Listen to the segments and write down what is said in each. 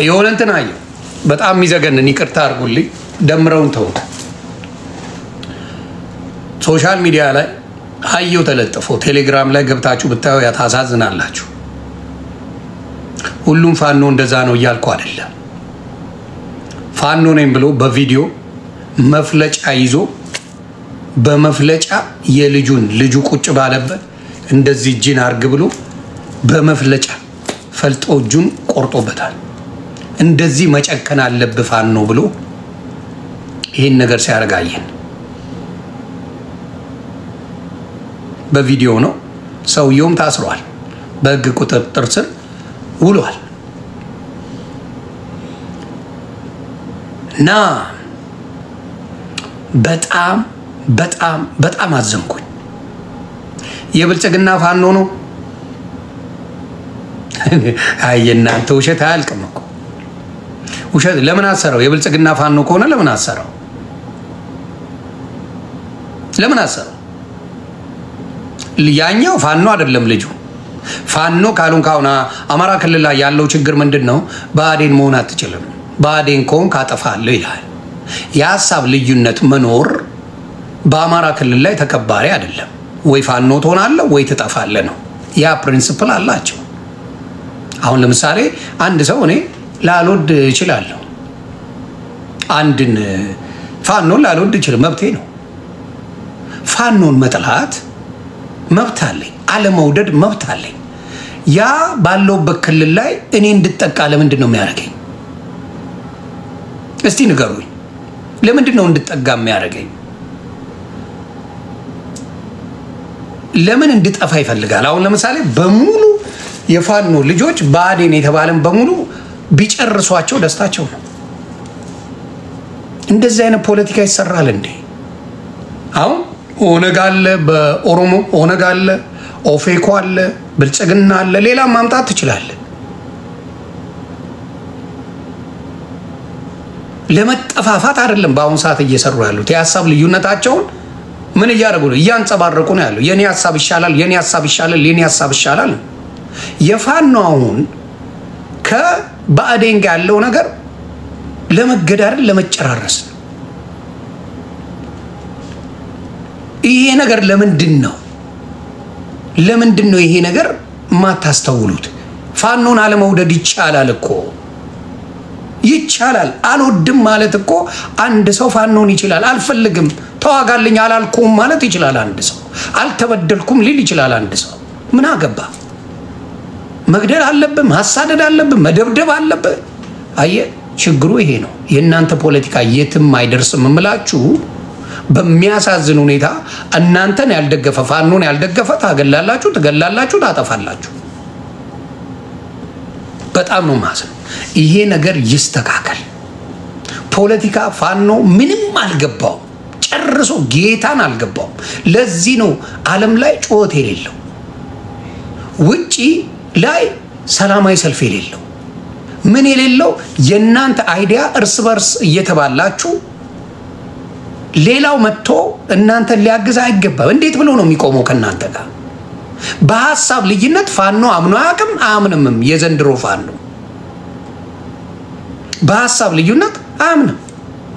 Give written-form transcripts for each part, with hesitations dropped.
የሆነ እንትን አየሁ በጣም የሚዘገንን ይቅርታ አድርጉልኝ ደምረውን ተውት ሶሻል ሚዲያ ላይ አየሁ ተለጥፎ ቴሌግራም ላይ ገብታችሁ ብታዩ ያታሳዝናላችሁ ሁሉም ፋኖ እንደዛ ነው እያልኩ አይደለም ፋኖ ነኝ ብሎ በቪዲዮ መፍለጫ ይዞ በመፍለጫ ልጁ ቁጭ ባለበት እንደዚህ እጅን አርግ ብሎ በመፍለጫ ፈልጦ እጁን ቆርጦበታል እንደዚህ መጨከን አለበት ፋኖ ብሎ ይሄን ነገር ሲያረጋየን በቪዲዮ ነው ሰውየውም ታስሯል በህግ ቁጥጥር ስር ውሏል ና በጣም በጣም በጣም አዘንኩኝ የብልጽግና ፋኖ ነው አየናንተ ውሸት አልቀም እኮ ውሸት ለምን አሰረው የብልጽግና ፋኖ ከሆነ ለምን አሰረው ያኛው ፋኖ አይደለም ልጁ ፋኖ ካሉን ካውና አማራ ክልል ላይ ያለው ችግር ምንድነው ባዴን መሆን አትችልም ባዴን ኮን ካጠፋለ ይላል የሐሳብ ልዩነት መኖር በአማራ ክልል ላይ ተከባሪ አይደለም ወይ ፋኖ ትሆናለህ ወይ ትጠፋለህ ነው ያ ፕሪንሲፕል አላቸው አሁን ለምሳሌ አንድ ሰው እኔ ላልወድ እችላለሁ አንድን ፋኖ ላልወድ እችላለሁ መብቴ ነው ፋኖን መጥላት መብት አለኝ አለመውደድ መብት አለኝ ያ ባለው በክልል ላይ እኔ እንድጠቃ ለምንድን ነው የሚያረጋኝ እስቲ ንገሩኝ ለምንድን ነው እንድጠጋ የሚያረጋኝ ለምን እንድጠፋ ይፈልጋል አሁን ለምሳሌ በሙሉ የፋኖ ልጆች ባዴን የተባለን በሙሉ ቢጨርሷቸው ደስታቸው ነው እንደዚህ አይነት ፖለቲካ ይሰራል እንዴ አሁን ኦነግ አለ በኦሮሞ ኦነግ አለ ኦፌኮ አለ ብልጽግና አለ ሌላ ማምጣት ትችላለ ለመጠፋፋት አይደለም ባሁን ሰዓት እየሰሩ ያሉት የሐሳብ ልዩነታቸውን ምን እያደረጉ ነው እያንጸባረቁ ነው ያለው የኔ ሐሳብ ይሻላል የኔ ሐሳብ ይሻላል የፋኖ አሁን ከባዴን ጋር ያለው ነገር ለመገዳደል ለመጨራረስ ይሄ ነገር ለምንድን ነው ይሄ ነገር ማታስተውሉት ፋኖን አለመውደድ ይቻላል እኮ ይቻላል አልወድም ማለት እኮ አንድ ሰው ፋኖን ይችላል አልፈልግም ተዋጋልኝ አላልኩም ማለት ይችላል አንድ ሰው አልተበደልኩም ሊል ይችላል አንድ ሰው ምን አገባ መግደል አለበት ማሳደድ አለበት መደብደብ አለበት አየ ችግሩ ይሄ ነው የእናንተ ፖለቲካ የትም አይደርስም እምላችሁ በሚያሳዝን ሁኔታ እናንተን ያልደገፈ ፋኖን ያልደገፈ ታገላላችሁ ትገላላችሁ ታጠፋላችሁ በጣም ነው ማሰብ ይሄ ነገር ይስተካከል ፖለቲካ ፋኖ ምንም አልገባው ጨርሶ ጌታን አልገባው ለዚህ ነው ዓለም ላይ ጮት የሌለው ውጪ ላይ ሰላማዊ ሰልፍ የሌለው ምን የሌለው የናንተ አይዲያ እርስ በርስ እየተባላችሁ ሌላው መጥቶ እናንተ ሊያግዝ አይገባም እንዴት ብሎ ነው የሚቆመው ከናንተ ጋር በሐሳብ ልዩነት ፋኖ አምኖ አያውቅም አያምንም የዘንድሮ ፋኖ በሐሳብ ልዩነት አያምንም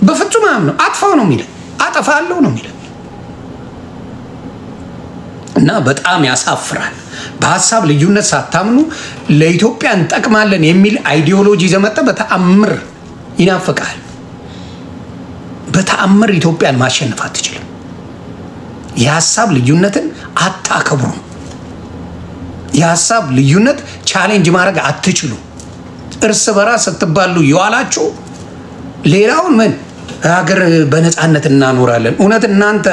በፍጹም አያምንም አጥፋው ነው የሚለው አጠፋለሁ ነው የሚለው እና በጣም ያሳፍራል በሐሳብ ልዩነት ሳታምኑ ለኢትዮጵያ እንጠቅማለን የሚል አይዲዮሎጂ ዘመጣ በተአምር ይናፈቃል በተአምር ኢትዮጵያን ማሸነፍ አትችልም የሐሳብ ልዩነትን አታከብሩ የሐሳብ ልዩነት ቻሌንጅ ማድረግ አትችሉ እርስ በራስ ስትባሉ ይዋላችሁ ሌላውን ምን ሀገር በነፃነት እናኖራለን እውነት እናንተ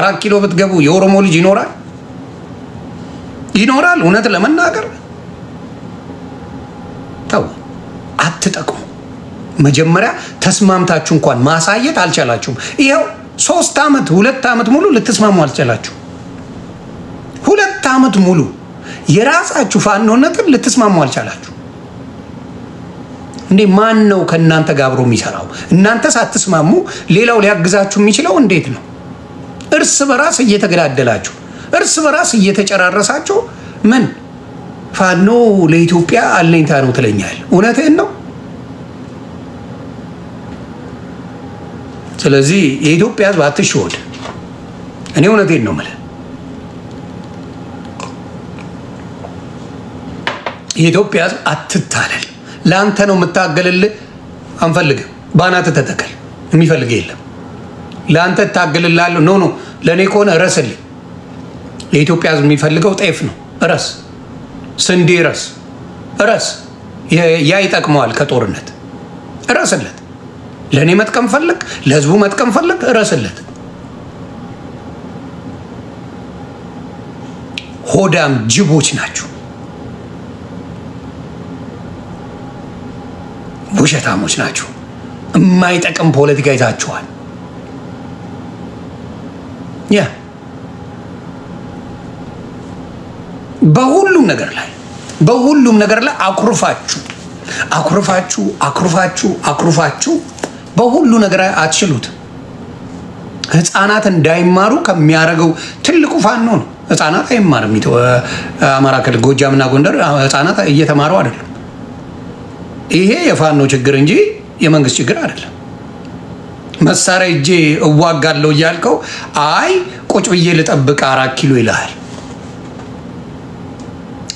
4 ኪሎ ብትገቡ የኦሮሞ ልጅ ይኖራል እውነት ለመናገር ተው አትጠቅሙ መጀመሪያ ተስማምታችሁ እንኳን ማሳየት አልቻላችሁም ይሄው 3 አመት 2 አመት ሙሉ ልትስማሙ አልቻላችሁ 2 አመት ሙሉ የራሳችሁ ፋኖነትን ልትስማሙ አልቻላችሁ እንዴ ማን ነው ከናንተ ጋር አብሮ የሚሰራው እናንተ ሳትስማሙ ሌላው ሊያግዛችሁ የሚችለው እንዴት ነው እርስ በራስ እየተገዳደላችሁ እርስ በራስ እየተጨራረሳችሁ ምን ፋኖ ለኢትዮጵያ አለኝታ ነው ትለኛል እውነቴን ነው ስለዚህ የኢትዮጵያ ህዝብ አትሽወድ። እኔ እውነቴን ነው የምልህ። የኢትዮጵያ ህዝብ አትታለል። ለአንተ ነው የምታገልልህ። አንፈልግም። ባናት ተተከል። የሚፈልግ የለም። ለአንተ ታገልላለሁ። ኖ ለእኔ ከሆነ እረስልኝ። የኢትዮጵያ ህዝብ የሚፈልገው ጤፍ ነው። እረስ፣ ስንዴ እረስ። ያ ይጠቅመዋል ከጦርነት። እረስለት። ለእኔ መጥቀም ፈለግ፣ ለህዝቡ መጥቀም ፈለግ፣ እረስለት። ሆዳም ጅቦች ናቸው። ውሸታሞች ናቸው። የማይጠቅም ፖለቲካ ይዛችኋል። ያ በሁሉም ነገር ላይ አኩርፋችሁ በሁሉ ነገር አትችሉት። ህፃናት እንዳይማሩ ከሚያደርገው ትልቁ ፋኖ ነው። ህፃናት አይማርም። አማራ ክልል ጎጃምና ጎንደር ህፃናት እየተማሩ አይደለም። ይሄ የፋኖ ችግር እንጂ የመንግስት ችግር አይደለም። መሳሪያ እጄ እዋጋለሁ እያልከው አይ ቁጭ ብዬ ልጠብቅ 4 ኪሎ ይልሃል።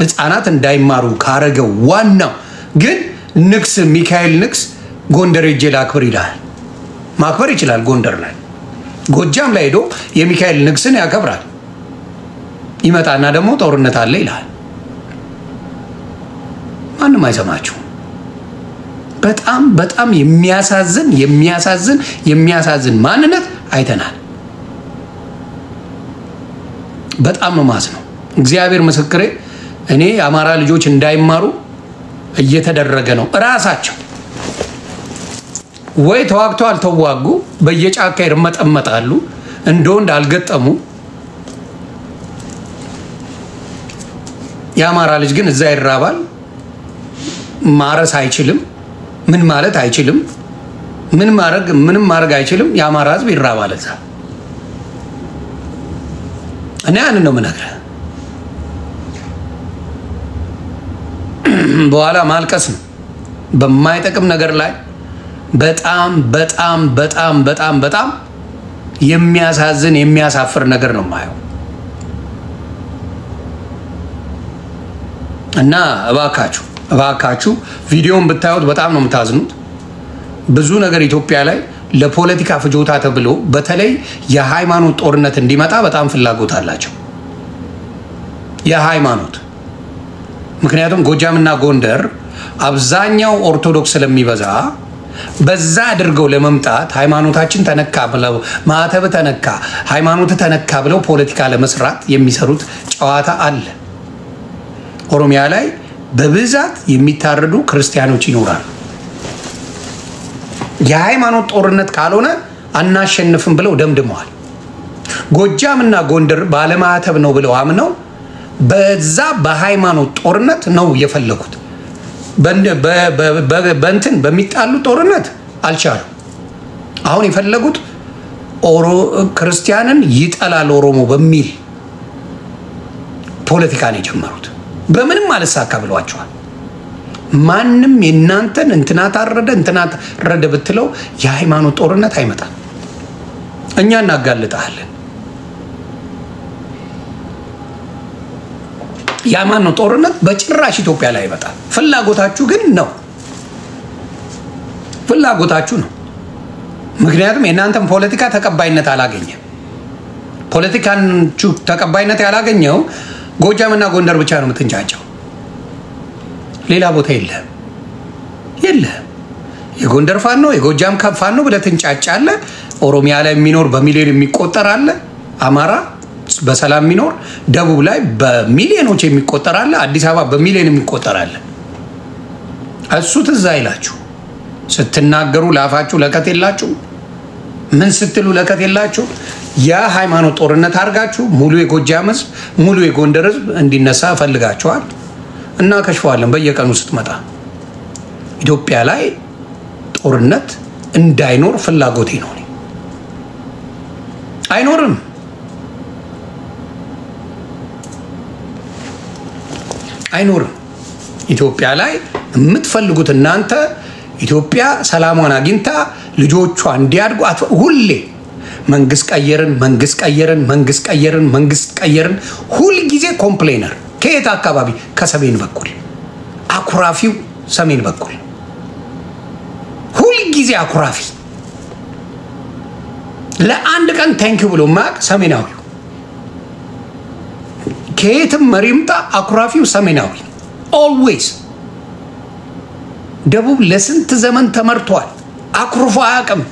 ህፃናት እንዳይማሩ ካረገው ዋናው ግን ንግስ ሚካኤል ንግስ ጎንደር እጄ ላክብር ይልሃል። ማክበር ይችላል። ጎንደር ላይ ጎጃም ላይ ሄዶ የሚካኤል ንግስን ያከብራል። ይመጣና ደግሞ ጦርነት አለ ይልሃል። ማንም አይሰማችሁ። በጣም የሚያሳዝን ማንነት አይተናል። በጣም ነው ማዝነው። እግዚአብሔር ምስክሬ። እኔ የአማራ ልጆች እንዳይማሩ እየተደረገ ነው። እራሳቸው ወይ ተዋግተው አልተዋጉ በየጫካ ይርመጠመጣሉ። እንደወንድ አልገጠሙ። የአማራ ልጅ ግን እዛ ይራባል። ማረስ አይችልም። ምን ማለት አይችልም። ምንም ማድረግ አይችልም። የአማራ ህዝብ ይራባል እዛ። እኔ ያንን ነው የምነግርህ። በኋላ ማልቀስ ነው በማይጠቅም ነገር ላይ። በጣም የሚያሳዝን የሚያሳፍር ነገር ነው የማየው። እና እባካችሁ ቪዲዮን ብታዩት በጣም ነው የምታዝኑት። ብዙ ነገር ኢትዮጵያ ላይ ለፖለቲካ ፍጆታ ተብሎ በተለይ የሃይማኖት ጦርነት እንዲመጣ በጣም ፍላጎት አላቸው። የሃይማኖት ምክንያቱም ጎጃምና ጎንደር አብዛኛው ኦርቶዶክስ ስለሚበዛ በዛ አድርገው ለመምጣት ሃይማኖታችን ተነካ ብለው ማዕተብ ተነካ፣ ሃይማኖት ተነካ ብለው ፖለቲካ ለመስራት የሚሰሩት ጨዋታ አለ። ኦሮሚያ ላይ በብዛት የሚታረዱ ክርስቲያኖች ይኖራሉ። የሃይማኖት ጦርነት ካልሆነ አናሸንፍም ብለው ደምድመዋል። ጎጃምና ጎንደር ባለማዕተብ ነው ብለው አምነው በዛ በሃይማኖት ጦርነት ነው የፈለጉት። በእንትን በሚጣሉ ጦርነት አልቻሉ። አሁን የፈለጉት ክርስቲያንን ይጠላል ኦሮሞ በሚል ፖለቲካ ነው የጀመሩት። በምንም አልሳካ ብሏቸዋል። ማንም የናንተን እንትና ታረደ ብትለው የሃይማኖት ጦርነት አይመጣም። እኛ እናጋልጣለን። የሃይማኖት ጦርነት በጭራሽ ኢትዮጵያ ላይ አይመጣም። ፍላጎታችሁ ግን ነው። ምክንያቱም የናንተን ፖለቲካ ተቀባይነት አላገኘም። ፖለቲካችሁ ተቀባይነት ያላገኘው ጎጃምና ጎንደር ብቻ ነው የምትንጫጫው። ሌላ ቦታ የለም። የጎንደር ፋኖ የጎጃም ፋኖ ብለህ ትንጫጫለህ። ኦሮሚያ ላይ የሚኖር በሚሊዮን የሚቆጠር አለ። አማራ በሰላም የሚኖር ደቡብ ላይ በሚሊዮኖች የሚቆጠር አለ። አዲስ አበባ በሚሊዮን የሚቆጠር አለ። እሱ ትዝ አይላችሁ። ስትናገሩ ላፋችሁ ለከት የላችሁ። ምን ስትሉ ለከት የላችሁ። የሃይማኖት ጦርነት አድርጋችሁ ሙሉ የጎጃም ህዝብ ሙሉ የጎንደር ህዝብ እንዲነሳ ፈልጋችኋል እና ከሽፏለን። በየቀኑ ስትመጣ ኢትዮጵያ ላይ ጦርነት እንዳይኖር ፍላጎቴ ነው። አይኖርም። ኢትዮጵያ ላይ የምትፈልጉት እናንተ ኢትዮጵያ ሰላሟን አግኝታ ልጆቿ እንዲያድጉ ሁሌ መንግስት ቀየርን ሁል ጊዜ ኮምፕሌነር ከየት አካባቢ ከሰሜን በኩል አኩራፊው ሰሜን በኩል ሁል ጊዜ አኩራፊ ለአንድ ቀን ታንኪ ብሎ ማቅ ሰሜናዊ ከየትም መሪምጣ አኩራፊው ሰሜናዊ always ደቡብ ለስንት ዘመን ተመርቷል አኩርፎ አያውቅም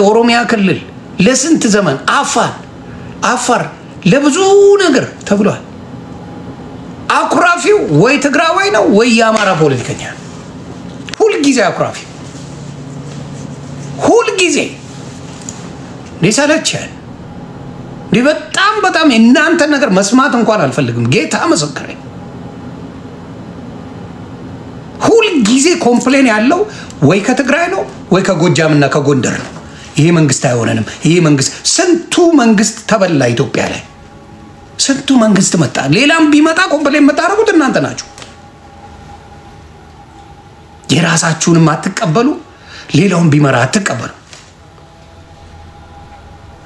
ኦሮሚያ ክልል ለስንት ዘመን አፋር ለብዙ ነገር ተብሏል አኩራፊው ወይ ትግራዋይ ነው ወይ የአማራ ፖለቲከኛ ሁሉ ጊዜ አኩራፊ ሁሉ ጊዜ ሊሰለቸን በጣም እናንተ ነገር መስማት እንኳን አልፈልግም ጌታ መስከረኝ ሁሉ ጊዜ ኮምፕሌን ያለው ወይ ከትግራይ ነው ወይ ከጎጃምና ከጎንደር ነው ይሄ መንግስት አይሆነንም ይሄ መንግስት ስንቱ መንግስት ተበላ ኢትዮጵያ ላይ ስንቱ መንግስት መጣ ሌላም ቢመጣ ኮምፕሌን መጣረቁት እናንተ ናችሁ የራሳችሁንም አትቀበሉ ሌላውን ቢመራ አትቀበሉ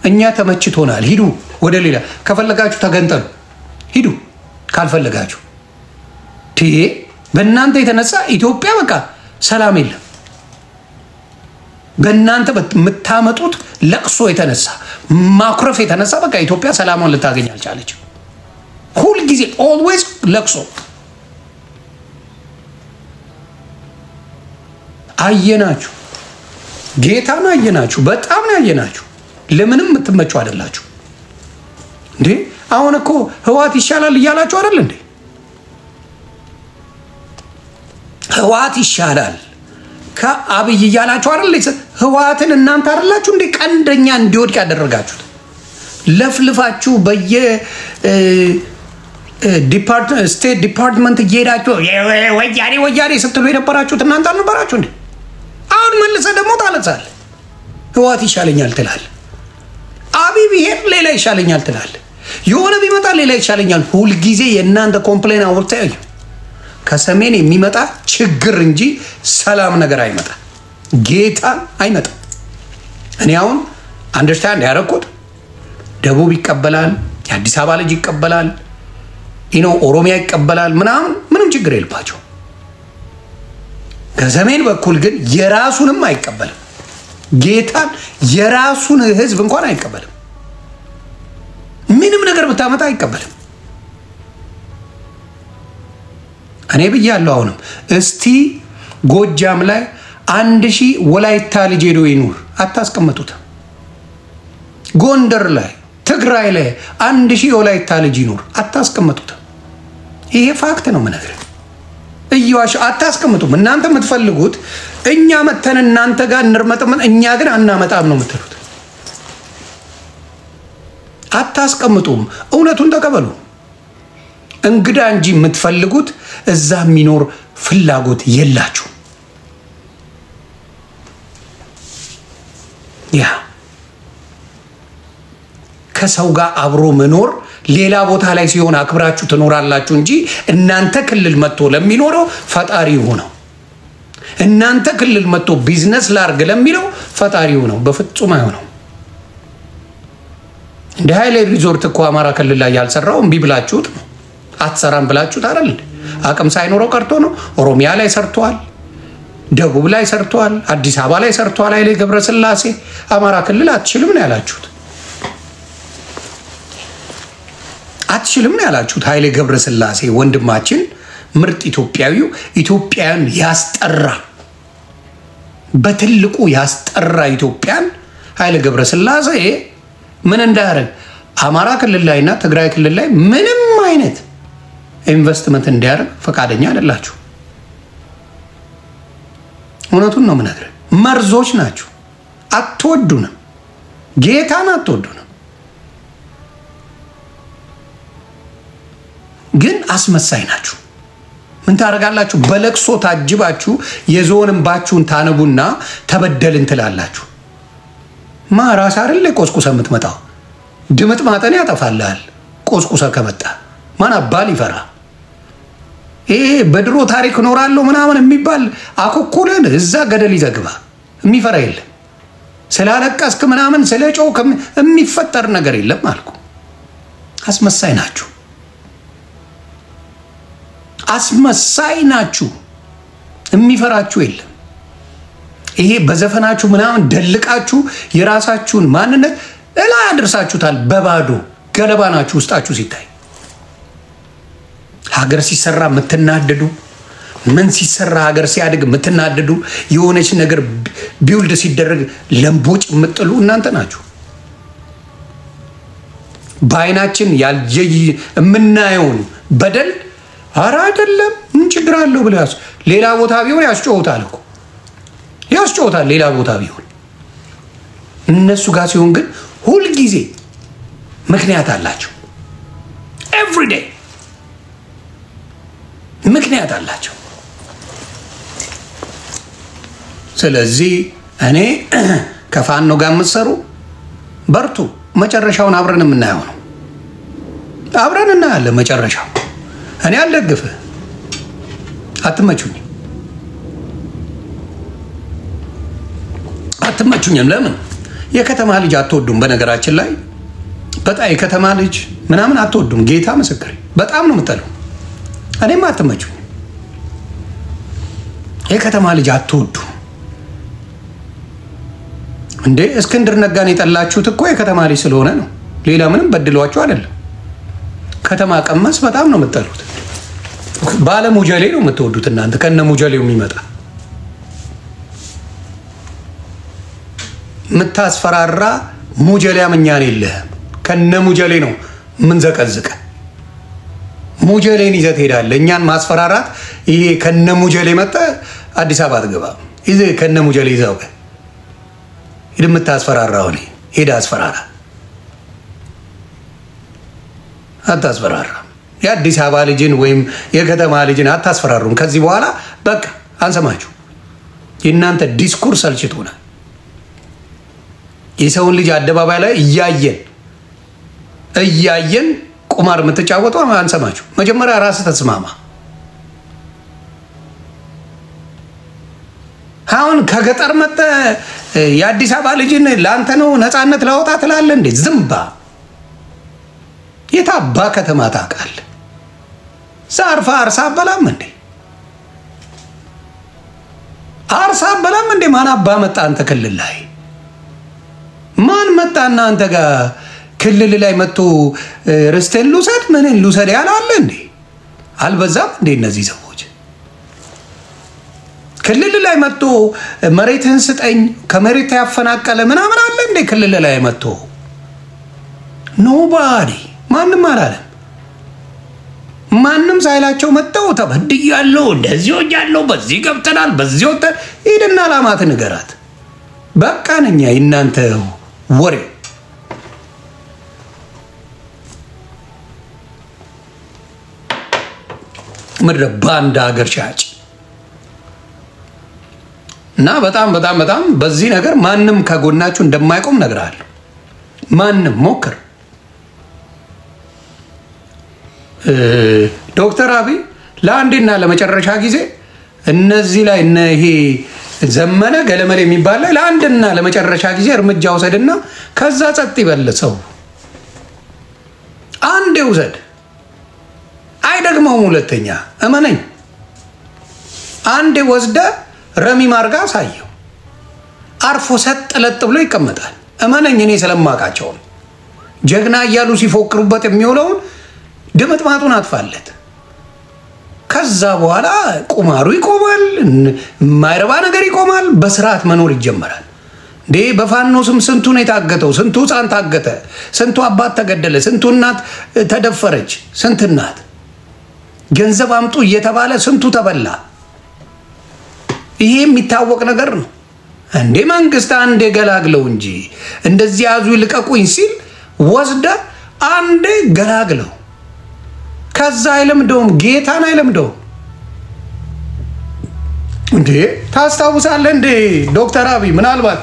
እኛ ተመችቶናል ሂዱ ወደ ሌላ ከፈለጋችሁ ተገንጠሉ ሂዱ ካልፈለጋችሁ በእናንተ የተነሳ ኢትዮጵያ በቃ ሰላም የለም በእናንተ የምታመጡት ለቅሶ የተነሳ ማኩረፍ የተነሳ በቃ ኢትዮጵያ ሰላሟን ልታገኝ አልቻለችም ሁሉ ጊዜ always ለቅሶ አየናችሁ ጌታን አየናችሁ በጣም አየናችሁ ለምንም የምትመቹ አይደላችሁ እንዴ አሁን እኮ ህዋት ይሻላል እያላችሁ አይደል እንዴ ህዋት ይሻላል ከአብይ እያላችሁ አይደል ህዋትን እናንተ አይደላችሁ እንዴ ቀንደኛ እንዲወድቅ ያደረጋችሁት ለፍልፋችሁ በየ ስቴት ዲፓርትመንት እየሄዳችሁ ወያኔ ስትሉ የነበራችሁት እናንተ አልነበራችሁ እንዴ አሁን መልሰ ደግሞ ታለሳለህ ህዋት ይሻለኛል ትላለህ አብይ ብሄር ሌላ ይሻለኛል ትላለህ የሆነ ቢመጣ ሌላ ይሻለኛል ሁሉ ጊዜ የእናንተ ኮምፕሌን አውርታዩ ከሰሜን የሚመጣ ችግር እንጂ ሰላም ነገር አይመጣ ጌታ አይመጣ እኔ አሁን አንደርስታንድ ያደረኩት ደቡብ ይቀበላል የአዲስ አበባ ልጅ ይቀበላል ኦሮሚያ ይቀበላል ምንም ችግር የለባቸው ከሰሜን በኩል ግን የራሱንም አይቀበልም ጌታን የራሱን ህዝብ እንኳን አይቀበልም ምንም ነገር ብታመጣ አይቀበልም እኔ ብያለሁ አሁንም እስቲ ጎጃም ላይ 1000 ወላይታ ልጅ ሄዶ ይኑር አታስቀምጡት ጎንደር ላይ ትግራይ ላይ 1000 ወላይታ ልጅ ይኑር አታስቀምጡት ይሄ ፋክት ነው ምነግርህ እያዋሽ አታስቀምጡም እናንተ የምትፈልጉት እኛ መተን እናንተ ጋር እንርመጥመን እኛ ግን አናመጣም ነው የምትሉት አታስቀምጡም እውነቱን ተቀበሉ እንግዳ እንጂ የምትፈልጉት እዛ የሚኖር ፍላጎት የላችሁ ያ ከሰው ጋር አብሮ መኖር ሌላ ቦታ ላይ ሲሆን አክብራችሁ ትኖራላችሁ እንጂ እናንተ ክልል መጥቶ ለሚኖረው ፈጣሪ ሆነው እናንተ ክልል መጥቶ ቢዝነስ ላርግ ለሚለው ፈጣሪ ሆነው በፍጹም አይሆነው እንደ ኃይሌ ሪዞርት እኮ አማራ ክልል ላይ ያልሰራው እምቢ ብላችሁት ነው አትሰራም ብላችሁት አይደል አቅም ሳይኖረው ቀርቶ ነው ኦሮሚያ ላይ ሰርቷል ደቡብ ላይ ሰርቷል አዲስ አበባ ላይ ሰርቷል ኃይሌ ገብረስላሴ አማራ ክልል አትችልም ነው ያላችሁት አትችልም ነው ያላችሁት ኃይሌ ገብረስላሴ ወንድማችን ምርጥ ኢትዮጵያዊው ኢትዮጵያን ያስጠራ በትልቁ ያስጠራ ኢትዮጵያን ኃይሌ ገብረስላሴ ምን እንዳያረግ አማራ ክልል ላይና ትግራይ ክልል ላይ ምንም አይነት ኢንቨስትመንት እንዲያደርግ ፈቃደኛ አይደላችሁ እውነቱን ነው ምነግርህ መርዞች ናችሁ አትወዱንም ጌታን አትወዱንም ግን አስመሳይ ናችሁ ምን ታረጋላችሁ በለቅሶ ታጅባችሁ የዞንባችሁን ታነቡና ተበደልን ትላላችሁ ማራስ አይደል ቆስቁሰ የምትመጣው ድምጥ ማጠን ያጠፋልሃል ቆስቁሰ ከመጣ ማን አባል ይፈራ ይሄ በድሮ ታሪክ እኖራለሁ ምናምን የሚባል አኮኩለን እዛ ገደል ይዘግባ። የሚፈራ የለም። ስላለቀስክ ምናምን ስለጮክ የሚፈጠር ነገር የለም አልኩ። አስመሳይ ናችሁ፣ አስመሳይ ናችሁ። የሚፈራችሁ የለም። ይሄ በዘፈናችሁ ምናምን ደልቃችሁ የራሳችሁን ማንነት እላ ያደርሳችሁታል። በባዶ ገለባ ናችሁ ውስጣችሁ ሲታይ። ሀገር ሲሰራ የምትናደዱ፣ ምን ሲሰራ ሀገር ሲያድግ የምትናደዱ፣ የሆነች ነገር ቢውልድ ሲደረግ ለምቦጭ የምጥሉ እናንተ ናችሁ። በአይናችን የምናየውን በደል ኧረ አይደለም ምን ችግር አለው ብለህ ሌላ ቦታ ቢሆን ያስጮውታል እኮ ያስጮውታል። ሌላ ቦታ ቢሆን እነሱ ጋር ሲሆን ግን ሁል ጊዜ ምክንያት አላቸው። ኤቭሪ ዴይ ምክንያት አላቸው። ስለዚህ እኔ ከፋኖ ጋር የምትሰሩ በርቱ። መጨረሻውን አብረን የምናየው ነው። አብረን እናያለን መጨረሻው። እኔ አልደግፍህ፣ አትመቹኝ፣ አትመቹኝም። ለምን የከተማ ልጅ አትወዱም? በነገራችን ላይ በጣም የከተማ ልጅ ምናምን አትወዱም። ጌታ ምስክሬ በጣም ነው የምጠለው። እኔም አትመቹኝ። የከተማ ልጅ አትወዱም እንዴ? እስክንድር ነጋን የጠላችሁት እኮ የከተማ ልጅ ስለሆነ ነው። ሌላ ምንም በድሏችሁ አይደለም። ከተማ ቀመስ በጣም ነው የምትጠሉት። ባለ ሙጀሌ ነው የምትወዱት እናንተ። ከነ ሙጀሌው የሚመጣ የምታስፈራራ ሙጀሌ አመኛን የለህም። ከነ ሙጀሌ ነው ምን ዘቀዝቀ ሙጀሌን ይዘት ሄዳለህ። እኛን ማስፈራራት ይሄ ከነ ሙጀሌ መጣ አዲስ አበባ አትገባም። ይዘ ከነ ሙጀሌ ይዘው የምታስፈራራው ነው። ሄዳ አስፈራራ፣ አታስፈራራ። የአዲስ አበባ ልጅን ወይም የከተማ ልጅን አታስፈራሩም። ከዚህ በኋላ በቃ አንሰማችሁ። የእናንተ ዲስኩርስ ሰልችቶናል። የሰውን ልጅ አደባባይ ላይ እያየን ቁማር የምትጫወቱ አንሰማችሁ። መጀመሪያ ራስህ ተስማማ። አሁን ከገጠር መጣ የአዲስ አበባ ልጅን ለአንተ ነው ነፃነት ላወጣ ትላለህ እንዴ? ዝምባ የታባ ከተማ ታውቃለህ? ዛርፋ አርሳ አበላም እንዴ? አርሳ አበላም እንዴ? ማን አባ መጣ አንተ ክልል ላይ? ማን መጣና አንተ ጋር ክልል ላይ መጥቶ ርስቴን ልውሰድ ምን ልውሰድ ያላለ እንዴ? አልበዛም እንዴ? እነዚህ ሰዎች ክልል ላይ መጥቶ መሬትህን ስጠኝ ከመሬት ያፈናቀለ ምናምን አለ እንዴ? ክልል ላይ መጥቶ ኖባዲ ማንም አላለም። ማንም ሳይላቸው መጥተው ተበድያለሁ፣ እንደዚህ ሆኛለሁ፣ በዚህ ገብተናል፣ በዚህ ወጣ። ሂድና ላማት ንገራት። በቃ ነኛ እናንተ ወሬ ምድረ ባንዳ ሀገር ሻጭ እና በጣም በጣም በጣም በዚህ ነገር ማንም ከጎናችሁ እንደማይቆም ነግራለሁ። ማንም ሞክር። ዶክተር አብይ ለአንዴና ለመጨረሻ ጊዜ እነዚህ ላይ ይሄ ዘመነ ገለመሌ የሚባል ላይ ለአንድና ለመጨረሻ ጊዜ እርምጃ ውሰድና ከዛ ጸጥ ይበል ሰው። አንዴ ውሰድ፣ አይደግመውም ሁለተኛ። እመነኝ። አንዴ ወስደ ረሚ ማርጋ ሳየው አርፎ ሰጥ ለጥ ብሎ ይቀመጣል። እመነኝ፣ እኔ ስለማውቃቸው ጀግና እያሉ ሲፎክሩበት የሚውለውን ድምጥማጡን አጥፋለት። ከዛ በኋላ ቁማሩ ይቆማል፣ የማይረባ ነገር ይቆማል፣ በስርዓት መኖር ይጀመራል። እንዴ በፋኖ ስም ስንቱን የታገተው፣ ስንቱ ህፃን ታገተ፣ ስንቱ አባት ተገደለ፣ ስንቱ እናት ተደፈረች፣ ስንት እናት ገንዘብ አምጡ እየተባለ ስንቱ ተበላ። ይሄ የሚታወቅ ነገር ነው። እንዴ መንግስት አንዴ ገላግለው እንጂ እንደዚህ ያዙ ይልቀቁኝ ሲል ወስደ አንዴ ገላግለው። ከዛ አይለምደውም፣ ጌታን አይለምደውም። እንዴ ታስታውሳለህ እንዴ ዶክተር አብይ ምናልባት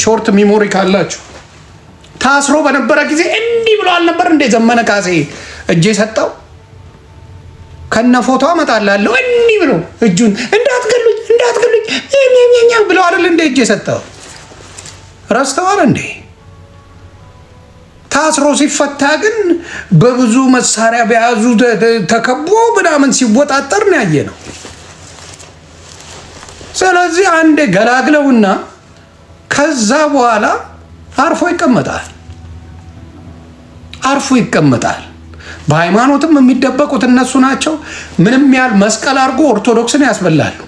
ሾርት ሚሞሪ ካላችሁ ታስሮ በነበረ ጊዜ እንዲህ ብሎ አልነበር እንዴ ዘመነ ካሴ እጄ ሰጠው? ከነ ፎቶ አመጣላለሁ እንዴ ብሎ እጁን እንዳትገሉኝ ኛኛ ብሎ አይደል እንደ እጅ የሰጠው ረስተዋል እንዴ? ታስሮ ሲፈታ ግን በብዙ መሳሪያ በያዙ ተከቦ ምናምን ሲወጣጠር ነው ያየነው። ስለዚህ አንዴ ገላግለውና ከዛ በኋላ አርፎ ይቀመጣል። በሃይማኖትም የሚደበቁት እነሱ ናቸው። ምንም ያህል መስቀል አድርጎ ኦርቶዶክስን ያስበላሉ።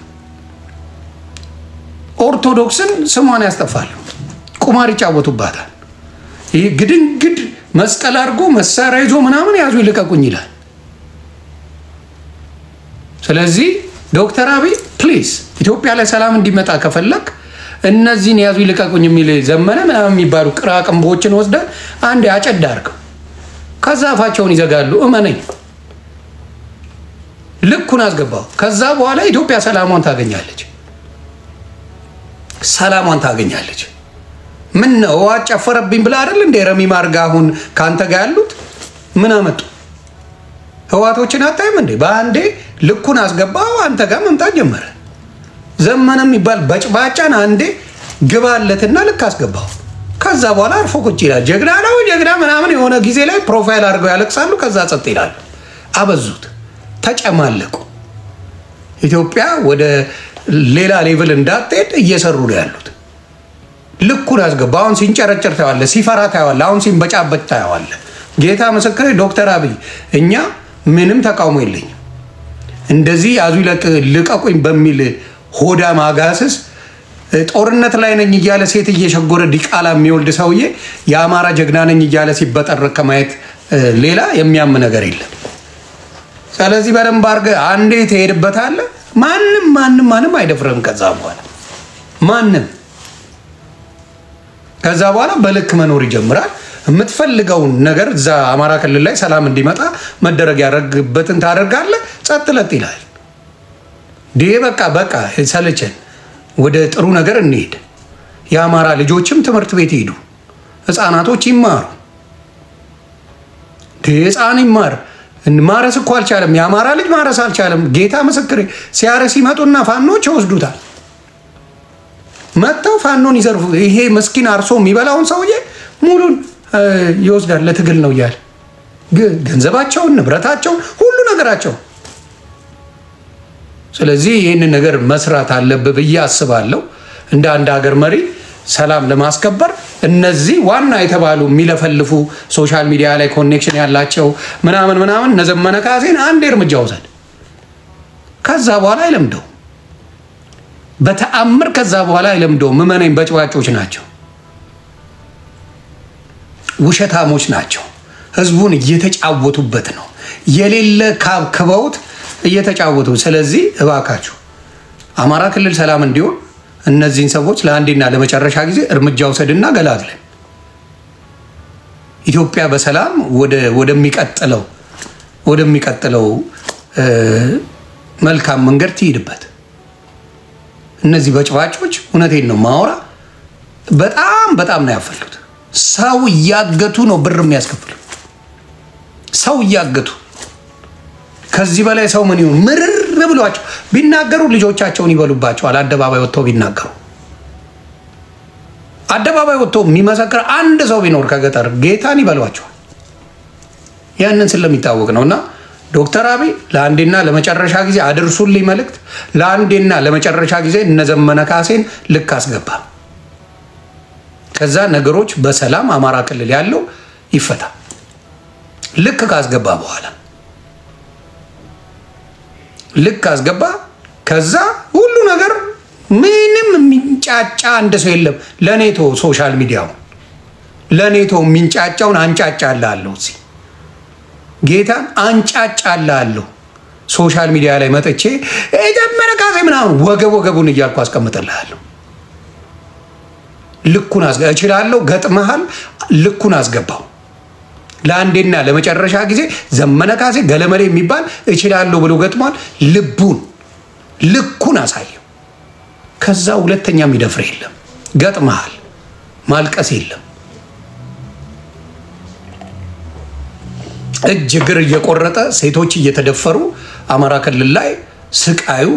ኦርቶዶክስን ስሟን ያስጠፋሉ። ቁማር ይጫወቱባታል። ይሄ ግድንግድ መስቀል አድርጎ መሳሪያ ይዞ ምናምን ያዙ ይልቀቁኝ ይላል። ስለዚህ ዶክተር አብይ ፕሊዝ ኢትዮጵያ ላይ ሰላም እንዲመጣ ከፈለክ እነዚህን ያዙ ይልቀቁኝ የሚል ዘመነ ምናምን የሚባሉ ቅራቅንቦችን ወስደ አንድ ያጨዳ አድርገው ከዛ አፋቸውን ይዘጋሉ። እመነኝ ልኩን አስገባው። ከዛ በኋላ ኢትዮጵያ ሰላሟን ታገኛለች። ምን ነው አጨፈረብኝ ብላ አይደል እንደ ረሚ ማርጋ አሁን ካንተ ጋር ያሉት ምን አመጡ? ህዋቶችን አታይም እንዴ? በአንዴ ልኩን አስገባው አንተ ጋር መምጣት ጀመረ። ዘመነ የሚባል በጭባጫን አንዴ ግባለትና ልክ አስገባው። ከዛ በኋላ አርፎ ቁጭ ይላል። ጀግና ነው ጀግና ምናምን የሆነ ጊዜ ላይ ፕሮፋይል አድርገው ያለቅሳሉ። ከዛ ጸጥ ይላሉ። አበዙት፣ ተጨማለቁ። ኢትዮጵያ ወደ ሌላ ሌቭል እንዳትሄድ እየሰሩ ነው ያሉት። ልኩን አስገባው። አሁን ሲንጨረጨር ታያዋለ፣ ሲፈራ ታያዋለ፣ አሁን ሲንበጫበጭ ታያዋለ። ጌታ ምስክሬ ዶክተር አብይ እኛ ምንም ተቃውሞ የለኝም። እንደዚህ ያዙ ልቀቁኝ በሚል ሆዳ ማጋስስ ጦርነት ላይ ነኝ እያለ ሴት እየሸጎረ ዲቃላ የሚወልድ ሰውዬ የአማራ ጀግና ነኝ እያለ ሲበጠረቅ ከማየት ሌላ የሚያም ነገር የለም። ስለዚህ በደንብ አድርገህ አንዴ ትሄድበታለህ። ማንም አይደፍርም። ከዛ በኋላ በልክ መኖር ይጀምራል። የምትፈልገውን ነገር እዛ አማራ ክልል ላይ ሰላም እንዲመጣ መደረግ ያደረግበትን ታደርጋለህ። ጸጥ ለጥ ይላል። በቃ ሰለቸን፣ ወደ ጥሩ ነገር እንሄድ። የአማራ ልጆችም ትምህርት ቤት ይሄዱ፣ ህፃናቶች ይማሩ። ህፃን ይማር። ማረስ እኮ አልቻለም። የአማራ ልጅ ማረስ አልቻለም። ጌታ ምስክሬ ሲያረስ ይመጡና ፋኖች ይወስዱታል። መጥተው ፋኖን ይዘርፉ። ይሄ መስኪን አርሶ የሚበላውን ሰውዬ ሙሉን ይወስዳል። ለትግል ነው እያለ ገንዘባቸውን፣ ንብረታቸውን፣ ሁሉ ነገራቸው። ስለዚህ ይህንን ነገር መስራት አለብህ ብዬ አስባለሁ። እንደ አንድ ሀገር መሪ ሰላም ለማስከበር እነዚህ ዋና የተባሉ የሚለፈልፉ ሶሻል ሚዲያ ላይ ኮኔክሽን ያላቸው ምናምን እነ ዘመነ ካሴን አንድ እርምጃ ውሰድ። ከዛ በኋላ አይለምደው በተአምር። ከዛ በኋላ አይለምደው። ምመነኝ በጭዋጮች ናቸው፣ ውሸታሞች ናቸው። ህዝቡን እየተጫወቱበት ነው። የሌለ ካብክበውት እየተጫወቱ። ስለዚህ እባካችሁ አማራ ክልል ሰላም እንዲሆን እነዚህን ሰዎች ለአንዴና ለመጨረሻ ጊዜ እርምጃ ውሰድና ገላግለን ኢትዮጵያ በሰላም ወደሚቀጥለው መልካም መንገድ ትሄድበት። እነዚህ በጭባጮች እውነቴን ነው ማወራ በጣም ነው ያፈሉት። ሰው እያገቱ ነው ብር የሚያስከፍሉ። ሰው እያገቱ ከዚህ በላይ ሰው ምን ይሁን? ምርር ብሏቸው ቢናገሩ ልጆቻቸውን ይበሉባቸዋል። አደባባይ ወጥተው ቢናገሩ አደባባይ ወጥተው የሚመሰክር አንድ ሰው ቢኖር ከገጠር ጌታን ይበሏቸዋል። ያንን ስለሚታወቅ ነውና ዶክተር አብይ ለአንዴና ለመጨረሻ ጊዜ አድርሱልኝ መልእክት። ለአንዴና ለመጨረሻ ጊዜ እነ ዘመነ ካሴን ልክ አስገባ። ከዛ ነገሮች በሰላም አማራ ክልል ያለው ይፈታ። ልክ ካስገባ በኋላ ልክ አስገባ። ከዛ ሁሉ ነገር ምንም ሚንጫጫ አንድ ሰው የለም። ለኔቶ ሶሻል ሚዲያው ለኔቶ ሚንጫጫውን አንጫጫላለሁ። እዚህ ጌታን አንጫጫላለሁ። ሶሻል ሚዲያ ላይ መጥቼ ዘመነ ካሴ ምናምን ወገቡን እያልኩ አስቀምጥልሃለሁ። ልኩን እችላለሁ። ገጥመሃል። ልኩን አስገባው። ለአንዴና ለመጨረሻ ጊዜ ዘመነ ካሴ ገለመሌ የሚባል እችላለሁ ብሎ ገጥሟል። ልኩን አሳየው። ከዛ ሁለተኛ የሚደፍር የለም። ገጥመሃል። ማልቀስ የለም። እጅ እግር እየቆረጠ ሴቶች እየተደፈሩ አማራ ክልል ላይ ስቃዩ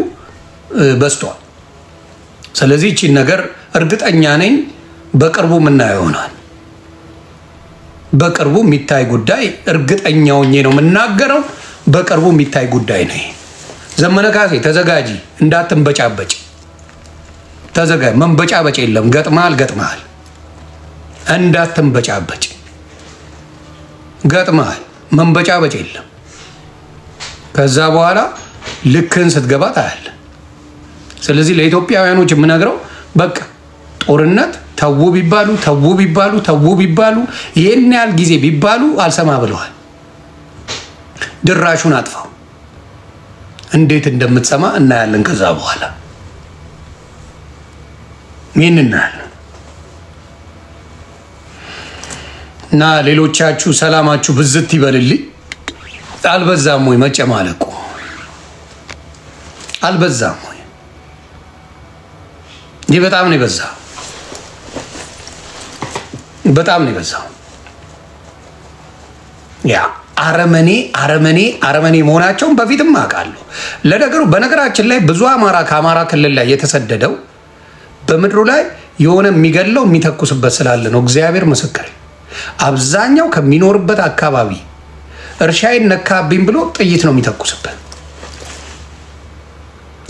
በስቷል። ስለዚህ እቺ ነገር እርግጠኛ ነኝ በቅርቡ ምናየው ይሆናል። በቅርቡ የሚታይ ጉዳይ እርግጠኛው ነው የምናገረው። በቅርቡ የሚታይ ጉዳይ ነው። ዘመነ ካሴ ተዘጋጂ፣ እንዳትንበጫበጭ ተዘጋጅ። መንበጫበጭ የለም። ገጥማል እንዳትንበጫበጭ። ገጥማል መንበጫበጭ የለም። ከዛ በኋላ ልክን ስትገባ ታያለ። ስለዚህ ለኢትዮጵያውያኖች የምነግረው በቃ ጦርነት ተው ቢባሉ ይሄን ያህል ጊዜ ቢባሉ አልሰማ ብለዋል። ድራሹን አጥፋው። እንዴት እንደምትሰማ እናያለን። ከዛ በኋላ ምን እናያለን። እና ሌሎቻችሁ ሰላማችሁ ብዝት ይበልልኝ። አልበዛም ወይ መጨማለቁ? አልበዛም ወይ? ይህ በጣም ነው የበዛው። በጣም ነው የበዛው። ያ አረመኔ መሆናቸውን በፊትም አውቃለሁ። ለነገሩ በነገራችን ላይ ብዙ አማራ ከአማራ ክልል ላይ የተሰደደው በምድሩ ላይ የሆነ የሚገለው የሚተኩስበት ስላለ ነው። እግዚአብሔር ምስክር። አብዛኛው ከሚኖርበት አካባቢ እርሻዬን ነካብኝ ብሎ ጥይት ነው የሚተኩስበት።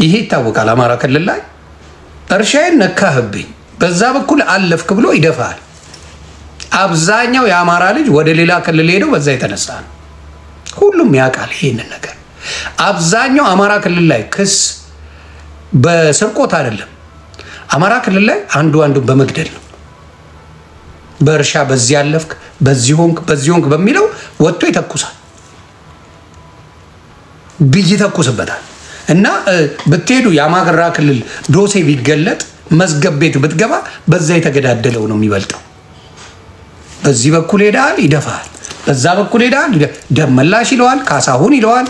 ይሄ ይታወቃል። አማራ ክልል ላይ እርሻዬን ነካህብኝ በዛ በኩል አለፍክ ብሎ ይደፋል። አብዛኛው የአማራ ልጅ ወደ ሌላ ክልል ሄደው በዛ የተነሳ ነው። ሁሉም ያውቃል ይሄንን ነገር። አብዛኛው አማራ ክልል ላይ ክስ በስርቆት አይደለም። አማራ ክልል ላይ አንዱን በመግደል ነው። በእርሻ በዚህ ያለፍክ በዚህ ሆንክ በሚለው ወጥቶ ይተኩሳል። ይተኩስበታል። እና ብትሄዱ የአማራ ክልል ዶሴ ቢገለጥ መዝገብ ቤት ብትገባ በዛ የተገዳደለው ነው የሚበልጠው። በዚህ በኩል ሄዳል ይደፋል፣ በዛ በኩል ሄዳል ደመላሽ ይለዋል፣ ካሳሁን ይለዋል፣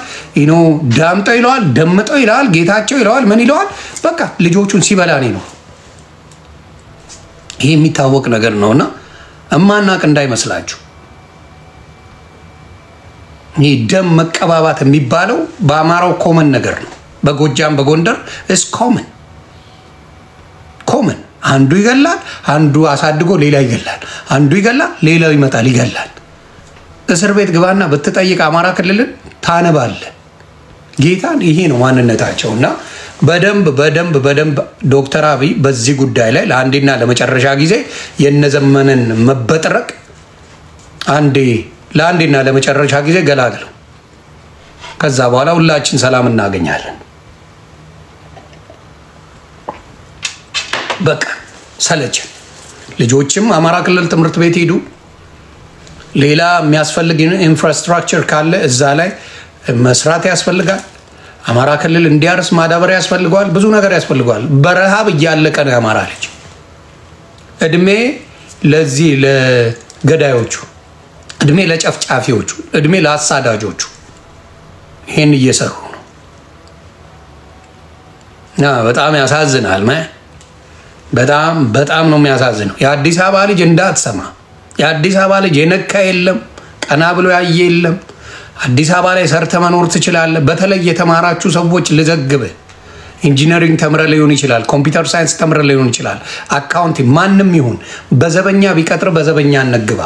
ዳምጠው ይለዋል፣ ደምጠው ይለዋል፣ ጌታቸው ይለዋል፣ ምን ይለዋል። በቃ ልጆቹን ሲበላ ነው። ይሄ የሚታወቅ ነገር ነውና እማናቅ እንዳይመስላችሁ። ይህ ደም መቀባባት የሚባለው በአማራው ኮመን ነገር ነው። በጎጃም በጎንደር is common። አንዱ ይገላል፣ አንዱ አሳድጎ ሌላ ይገላል፣ አንዱ ይገላል፣ ሌላው ይመጣል ይገላል። እስር ቤት ግባና ብትጠይቅ አማራ ክልልን ታነባለ። ጌታን ይሄ ነው ማንነታቸውና በደንብ ዶክተር አብይ በዚህ ጉዳይ ላይ ለአንዴና ለመጨረሻ ጊዜ የነዘመነን መበጥረቅ ለአንዴና ለመጨረሻ ጊዜ ገላግለው። ከዛ በኋላ ሁላችን ሰላም እናገኛለን። በቃ ሰለቸን። ልጆችም አማራ ክልል ትምህርት ቤት ሄዱ። ሌላ የሚያስፈልግ ኢንፍራስትራክቸር ካለ እዛ ላይ መስራት ያስፈልጋል። አማራ ክልል እንዲያርስ ማዳበሪያ ያስፈልገዋል። ብዙ ነገር ያስፈልገዋል። በረሃብ እያለቀ ነው የአማራ ልጅ። እድሜ ለዚህ ለገዳዮቹ፣ እድሜ ለጨፍጫፊዎቹ፣ እድሜ ለአሳዳጆቹ ይሄን እየሰሩ ነው። በጣም ያሳዝናል። በጣም ነው የሚያሳዝነው። የአዲስ አበባ ልጅ እንዳትሰማ። የአዲስ አበባ ልጅ የነካ የለም፣ ቀና ብሎ ያየ የለም። አዲስ አበባ ላይ ሰርተ መኖር ትችላለህ። በተለይ የተማራችሁ ሰዎች ልዘግብ። ኢንጂነሪንግ ተምረ ሊሆን ይችላል፣ ኮምፒውተር ሳይንስ ተምረ ሊሆን ይችላል፣ አካውንቲንግ፣ ማንም ይሁን በዘበኛ ቢቀጥር በዘበኛነት ግባ።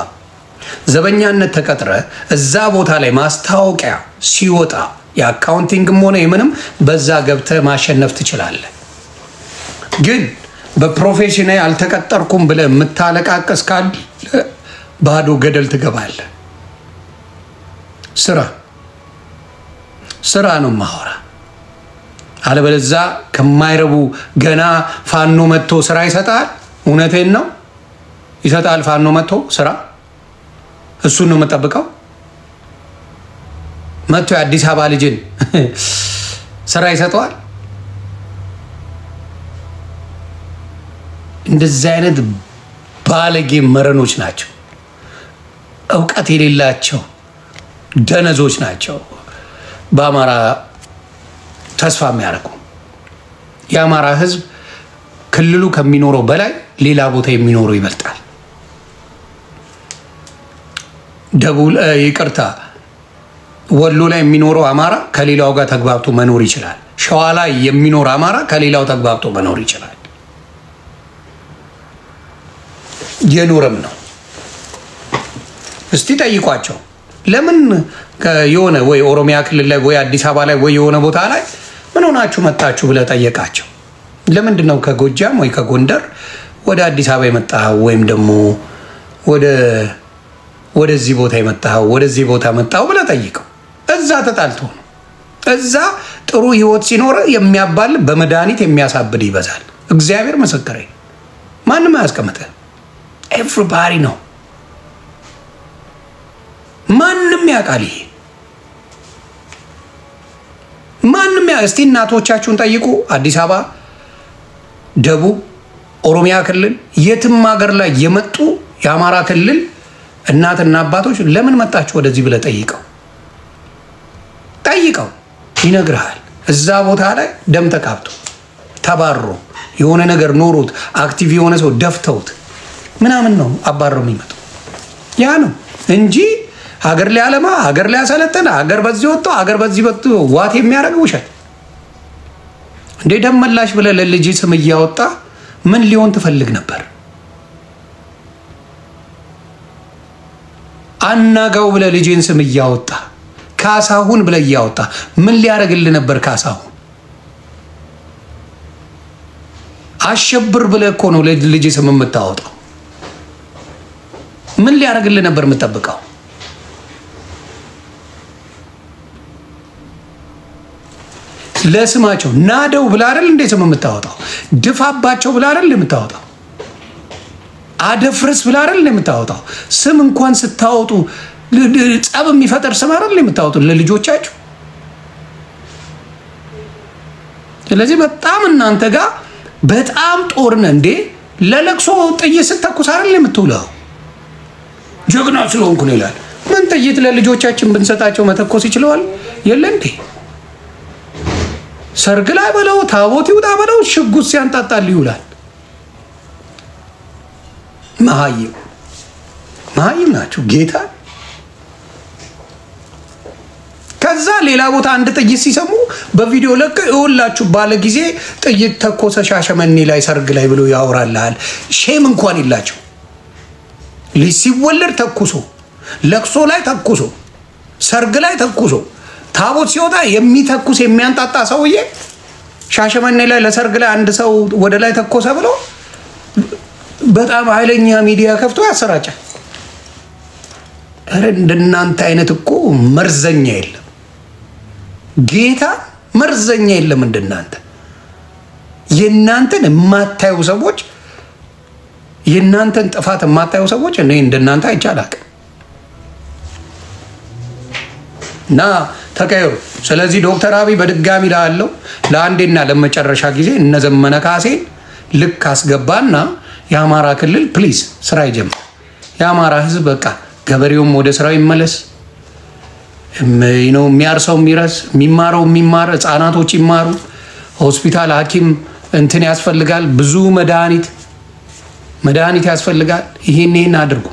ዘበኛነት ተቀጥረ እዛ ቦታ ላይ ማስታወቂያ ሲወጣ የአካውንቲንግም ሆነ የምንም በዛ ገብተ ማሸነፍ ትችላለህ። ግን በፕሮፌሽን አልተቀጠርኩም ብለ የምታለቃቀስ ካለ ባዶ ገደል ትገባለህ። ስራ ነው ማወራ። አለበለዛ ከማይረቡ ገና ፋኖ መጥቶ ስራ ይሰጣል። እውነቴን ነው ይሰጣል። ፋኖ መጥቶ ስራ እሱን ነው የምጠብቀው። መጥቶ የአዲስ አበባ ልጅን ስራ ይሰጠዋል። እንደዚህ አይነት ባለጌ መረኖች ናቸው። እውቀት የሌላቸው ደነዞች ናቸው። በአማራ ተስፋ የሚያደርጉ የአማራ ህዝብ ክልሉ ከሚኖረው በላይ ሌላ ቦታ የሚኖረው ይበልጣል። ወሎ ላይ የሚኖረው አማራ ከሌላው ጋር ተግባብቶ መኖር ይችላል። ሸዋ ላይ የሚኖር አማራ ከሌላው ተግባብቶ መኖር ይችላል። የኖረም ነው። እስቲ ጠይቋቸው። ለምን የሆነ ወይ ኦሮሚያ ክልል ላይ ወይ አዲስ አበባ ላይ ወይ የሆነ ቦታ ላይ ምን ሆናችሁ መጣችሁ ብለህ ጠየቃቸው። ለምንድን ነው ከጎጃም ወይ ከጎንደር ወደ አዲስ አበባ የመጣው ወይም ደግሞ ወደዚህ ቦታ የመጣው ወደዚህ ቦታ መጣው ብለህ ጠይቀው። እዛ ተጣልቶ ነው። እዛ ጥሩ ህይወት ሲኖር የሚያባል በመድኃኒት የሚያሳብድ ይበዛል። እግዚአብሔር መሰከረ። ማንም አያስቀምጥ። ኤቭሪባዲ ነው። ማንም ያውቃል። ማንም እስቲ እናቶቻችሁን ጠይቁ። አዲስ አበባ፣ ደቡብ፣ ኦሮሚያ ክልል የትም ሀገር ላይ የመጡ የአማራ ክልል እናትና አባቶች ለምን መጣችሁ ወደዚህ ብለህ ጠይቀው ይነግርሃል። እዛ ቦታ ላይ ደም ተቃብቶ ተባሮ የሆነ ነገር ኖሮት አክቲቭ የሆነ ሰው ደፍተውት ምናምን ነው አባረው የሚመጡ። ያ ነው እንጂ ሀገር ሊያለማ ሀገር ሊያሰለጥን ሀገር በዚህ ወጥቶ ሀገር በዚህ ወጥቶ ዋት የሚያደርግ ውሸት እንዴ። ደም መላሽ ብለህ ለልጅ ስም እያወጣ ምን ሊሆን ትፈልግ ነበር? አናጋው ብለህ ልጅን ስም እያወጣ ካሳሁን ብለህ እያወጣ ምን ሊያደርግልህ ነበር? ካሳሁን አሸብር ብለህ እኮ ነው ልጅ ስም የምታወጣው። ምን ሊያደርግልህ ነበር የምጠብቀው? ለስማቸው ናደው ብለህ አይደል እንዴ ስም የምታወጣው? ድፋባቸው ብለህ አይደል የምታወጣው? አደፍርስ ብለህ አይደል የምታወጣው? ስም እንኳን ስታወጡ ጸብ የሚፈጠር ስም አይደል የምታወጡ ለልጆቻችሁ? ስለዚህ በጣም እናንተ ጋር በጣም ጦርነ እንዴ። ለለቅሶ ጥይት ስተኩስ አይደል የምትውለው? ጀግና ስለሆንኩ ነው ይላል። ምን ጥይት ለልጆቻችን ብንሰጣቸው መተኮስ ይችላል? የለ እንዴ? ሰርግ ላይ በለው ታቦት ይውጣ በለው ሽጉጥ ሲያንጣጣል ይውላል። መሀይም ናችሁ ጌታ። ከዛ ሌላ ቦታ አንድ ጥይት ሲሰሙ በቪዲዮ ለቀ ይውላችሁ ባለ ጊዜ ጥይት ተኮሰ ሻሸመኔ ላይ ሰርግ ላይ ብሎ ያወራልሃል። ሼም እንኳን ይላችሁ። ልጅ ሲወለድ ተኩሶ፣ ለቅሶ ላይ ተኩሶ፣ ሰርግ ላይ ተኩሶ፣ ታቦት ሲወጣ የሚተኩስ የሚያንጣጣ ሰውዬ ሻሸመኔ ላይ ለሰርግ ላይ አንድ ሰው ወደ ላይ ተኮሰ ብሎ በጣም ኃይለኛ ሚዲያ ከፍቶ ያሰራጫል። አረ እንደናንተ አይነት እኮ መርዘኛ የለም ጌታ፣ መርዘኛ የለም እንደናንተ። የናንተን የማታዩ ሰዎች፣ የናንተን ጥፋት የማታዩ ሰዎች እኔ እንደናንተ አይቻላቅ እና ተቀየሩ። ስለዚህ ዶክተር አብይ በድጋሚ ላለው ለአንዴና ለመጨረሻ ጊዜ እነ ዘመነ ካሴን ልክ አስገባና የአማራ ክልል ፕሊዝ ስራ ይጀምር። የአማራ ህዝብ በቃ ገበሬውም ወደ ስራው ይመለስ። የሚያርሰው የሚረስ፣ የሚማረው የሚማር፣ ህፃናቶች ይማሩ። ሆስፒታል ሐኪም እንትን ያስፈልጋል። ብዙ መድኃኒት ያስፈልጋል። ይሄን አድርጉ።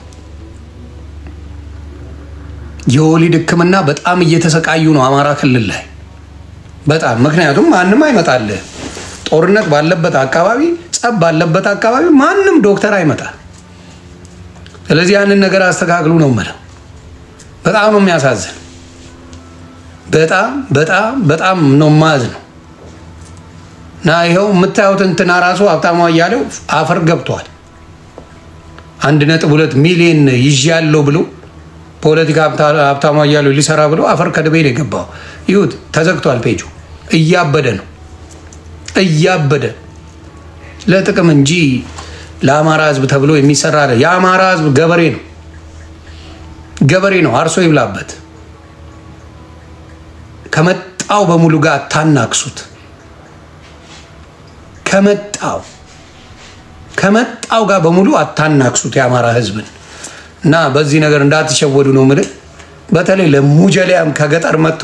የወሊድ ህክምና በጣም እየተሰቃዩ ነው አማራ ክልል ላይ በጣም። ምክንያቱም ማንም አይመጣልህ። ጦርነት ባለበት አካባቢ፣ ጸብ ባለበት አካባቢ ማንም ዶክተር አይመጣ። ስለዚህ ያንን ነገር አስተካክሉ ነው ማለት። በጣም ነው የሚያሳዝን። በጣም ነው ማዝ ነው። እና ይሄው የምታዩት እንትና ራሱ ሀብታሙ አያሌው አፈር ገብቷል። 1.2 ሚሊዮን ይዣለው ብሎ ፖለቲካ ሀብታሙ አያሌው ሊሰራ ብሎ አፈር ከድቤ ነው የገባው። ይሁት ተዘግቷል ፔጁ። እያበደ ነው እያበደ ለጥቅም እንጂ ለአማራ ህዝብ ተብሎ የሚሰራ አይደል። የአማራ ህዝብ ገበሬ ነው። አርሶ ይብላበት። ከመጣው በሙሉ ጋር አታናክሱት። ከመጣው ጋር በሙሉ አታናክሱት የአማራ ህዝብን። እና በዚህ ነገር እንዳትሸወዱ ነው ማለት። በተለይ ለሙጀሊያም ከገጠር መጥቶ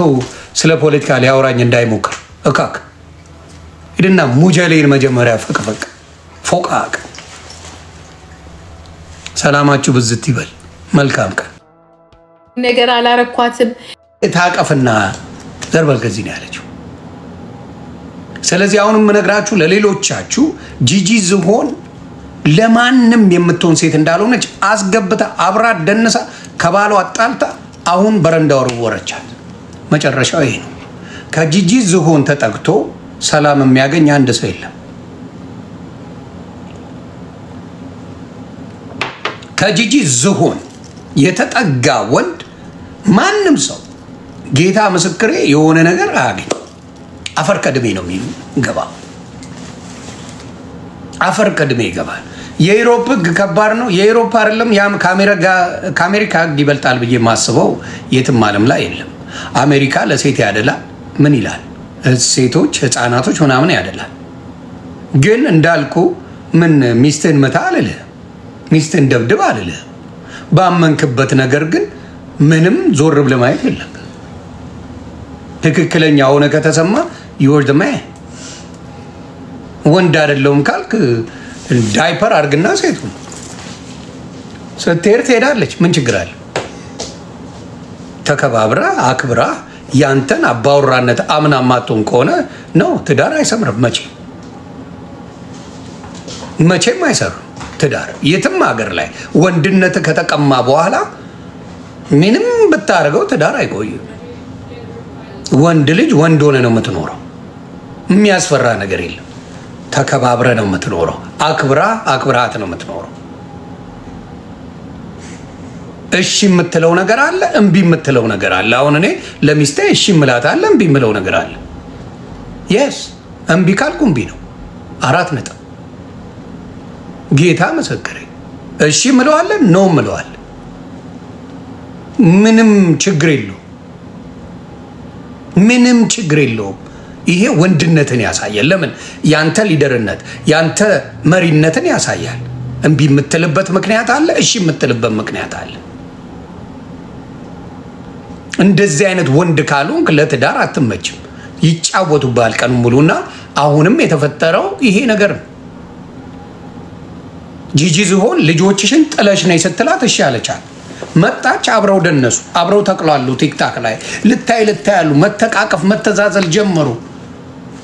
ስለ ፖለቲካ ሊያወራኝ እንዳይሞክር እካክ ይድና ሙጀሌን መጀመሪያ ፈቅፈቅ ፎቃቅ። ሰላማችሁ ብዝት ይበል። መልካም ቀን። ነገር አላረኳትም ታቀፍና ዘርበል ከዚህ ነው ያለችው። ስለዚህ አሁንም ምነግራችሁ ለሌሎቻችሁ ጂጂ ዝሆን ለማንም የምትሆን ሴት እንዳልሆነች አስገብታ አብራ ደንሳ ከባሏ አጣልታ አሁን በረንዳ ወረወረቻት። መጨረሻው ይሄ ነው። ከጂጂ ዝሆን ተጠግቶ ሰላም የሚያገኝ አንድ ሰው የለም። ከጂጂ ዝሆን የተጠጋ ወንድ ማንም ሰው ጌታ ምስክሬ የሆነ ነገር አያገኝ። አፈር ከድሜ ነው የሚገባ። አፈር ከድሜ ይገባል። የዩሮፕ ህግ ከባድ ነው። የዩሮፕ አይደለም ያም ከአሜሪካ ህግ ይበልጣል ብዬ ማስበው የትም ዓለም ላይ የለም። አሜሪካ ለሴት ያደላል። ምን ይላል? ሴቶች ህፃናቶች ምናምን ያደላል። ግን እንዳልኩ ምን ሚስትን መታ አልልህ፣ ሚስትን ደብድብ አልልህ። ባመንክበት ነገር ግን ምንም ዞር ብለህ ማየት የለም። ትክክለኛ ሆነ ከተሰማ ይወርድ ማይ ወንድ አይደለሁም ካልክ ዳይፐር አድርግና ሴቱ ስትሄድ ትሄዳለች። ምን ችግር አለ? ተከባብራ አክብራ ያንተን አባወራነት አምና ማጥቶን ከሆነ ነው ትዳር አይሰምርም። መቼም አይሰሩም ትዳር የትም ሀገር ላይ ወንድነት ከተቀማ በኋላ ምንም ብታረገው ትዳር አይቆይም። ወንድ ልጅ ወንድ ሆነ ነው የምትኖረው። የሚያስፈራ ነገር የለም። ተከባብረ ነው የምትኖረው። አክብራት ነው የምትኖረው። እሺ የምትለው ነገር አለ፣ እምቢ የምትለው ነገር አለ። አሁን እኔ ለሚስቴ እሺ ምላት አለ፣ እምቢ የምለው ነገር አለ። የስ እምቢ ካልኩ እምቢ ነው። 4 ነጥብ። ጌታ መሰከረ። እሺ ምለዋለ፣ ኖ ምለዋለ። ምንም ችግር የለውም። ምንም ችግር የለውም። ይሄ ወንድነትን ያሳያል። ለምን? ያንተ ሊደርነት ያንተ መሪነትን ያሳያል። እምቢ የምትልበት ምክንያት አለ፣ እሺ የምትልበት ምክንያት አለ። እንደዚህ አይነት ወንድ ካልሆንክ ለትዳር አትመችም። ይጫወቱብሃል ቀን ሙሉና አሁንም የተፈጠረው ይሄ ነገር ነው። ጂጂ ዝሆን ልጆችሽን ጥለሽ ነይ ስትላት እሺ አለቻት። መጣች፣ አብረው ደነሱ፣ አብረው ተቅላሉ። ቲክታክ ላይ ልታያሉ፣ መተቃቀፍ መተዛዘል ጀመሩ።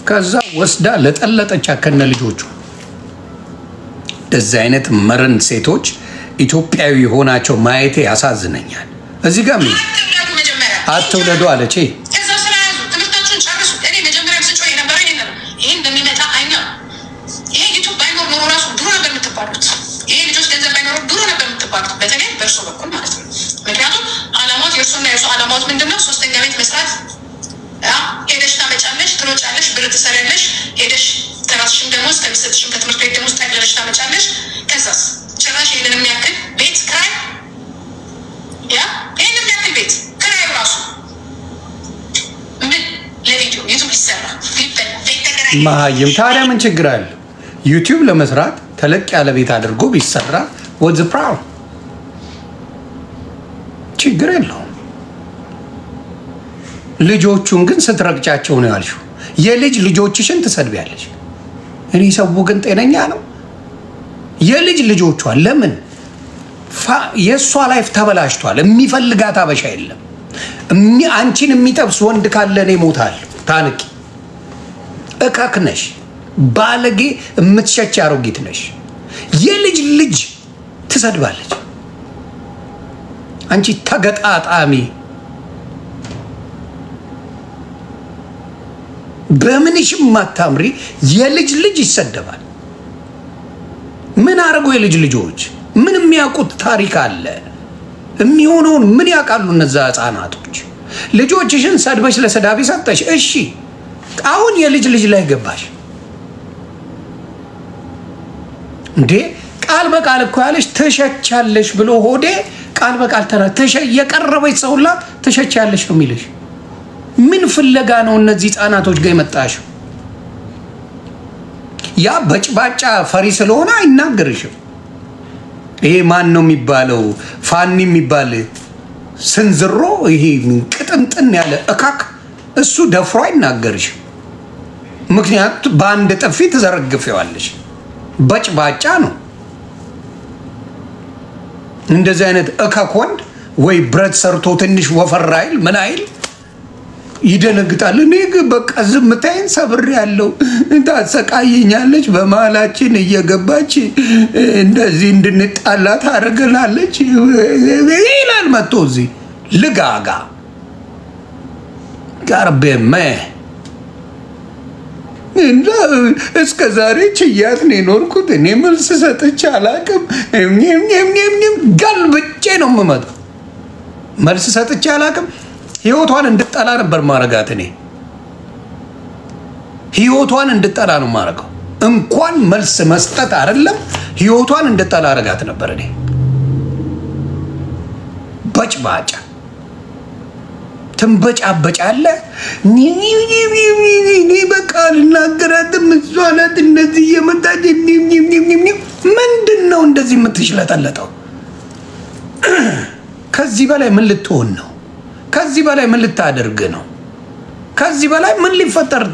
ከዛ ወስዳ ለጠለጠች ከነ ልጆቹ። እንደዚህ አይነት መረን ሴቶች ኢትዮጵያዊ ሆናቸው ማየቴ ያሳዝነኛል። እዚህ ጋር ምን አትውለዱ አለች። ማህይም ታዲያ ምን ችግር አለ? ዩቲዩብ ለመስራት ተለቅ ያለ ቤት አድርጎ ቢሰራ ወዝ ፕራው ችግር የለውም። ልጆቹን ግን ስትረግጫቸው ነው ያልሽው። የልጅ ልጆችሽን ትሰድቢያለሽ። እኔ ሰው ግን ጤነኛ ነው? የልጅ ልጆቿን ለምን የእሷ ላይፍ ተበላሽቷል። የሚፈልጋት አበሻ የለም። አንቺን የሚጠብስ ወንድ ካለ እኔ እሞታለሁ። ታንቂ እካክ ነሽ፣ ባለጌ የምትሸች አሮጊት ነሽ። የልጅ ልጅ ትሰድባለች። አንቺ ተገጣጣሚ በምንሽም ማታምሪ የልጅ ልጅ ይሰደባል። ምን አረጉ የልጅ ልጆች? ምን የሚያውቁት ታሪክ አለ? የሚሆነውን ምን ያውቃሉ እነዛ ህፃናቶች? ልጆችሽን ሰድበሽ ለሰዳቢ ሰጠሽ። እሺ አሁን የልጅ ልጅ ላይ ገባሽ እንዴ? ቃል በቃል እኮ ያለሽ ተሸቻለሽ ብሎ ሆዴ ቃል በቃል የቀረበች ሰውላ ተሸቻለሽ ነው የሚልሽ። ምን ፍለጋ ነው እነዚህ ህፃናቶች ጋር የመጣሽው? ያ በጭባጫ ፈሪ ስለሆነ አይናገርሽም። ይሄ ማን ነው የሚባለው? ፋኒ የሚባል ስንዝሮ፣ ይሄ ቅጥንጥን ያለ እካክ፣ እሱ ደፍሮ አይናገርሽም። ምክንያቱም በአንድ ጥፊ ትዘረግፊዋለሽ። በጭባጫ ነው። እንደዚህ አይነት እካክ ወንድ ወይ ብረት ሰርቶ ትንሽ ወፈር አይል ምን አይል ይደነግጣል። እኔ በቃ ዝምታዬን ሰብሬ ያለው ታሰቃየኛለች፣ በመሀላችን እየገባች እንደዚህ እንድንጣላ ታደርገናለች ይላል መጥቶ እዚህ ልጋጋ ጋርቤመ እንዳ እስከ ዛሬ ችያት ነው የኖርኩት። እኔ መልስ ሰጥቼ አላቅም። ገልብጬ ነው የምመጣው። መልስ ሰጥቼ አላቅም። ህይወቷን እንድጠላ ነበር ማረጋት። እኔ ህይወቷን እንድጠላ ነው ማረጋው። እንኳን መልስ መስጠት አይደለም ህይወቷን እንድጠላ አረጋት ነበር። እኔ በጭባጫ ትንበጫበጫለ በቃ ልናገራትም እሷ ናት እንደዚህ የመጣች ምንድነው እንደዚህ የምትሽለጠለጠው? ከዚህ በላይ ምን ልትሆን ነው? ከዚህ በላይ ምን ልታደርግ ነው? ከዚህ በላይ ምን ሊፈጠር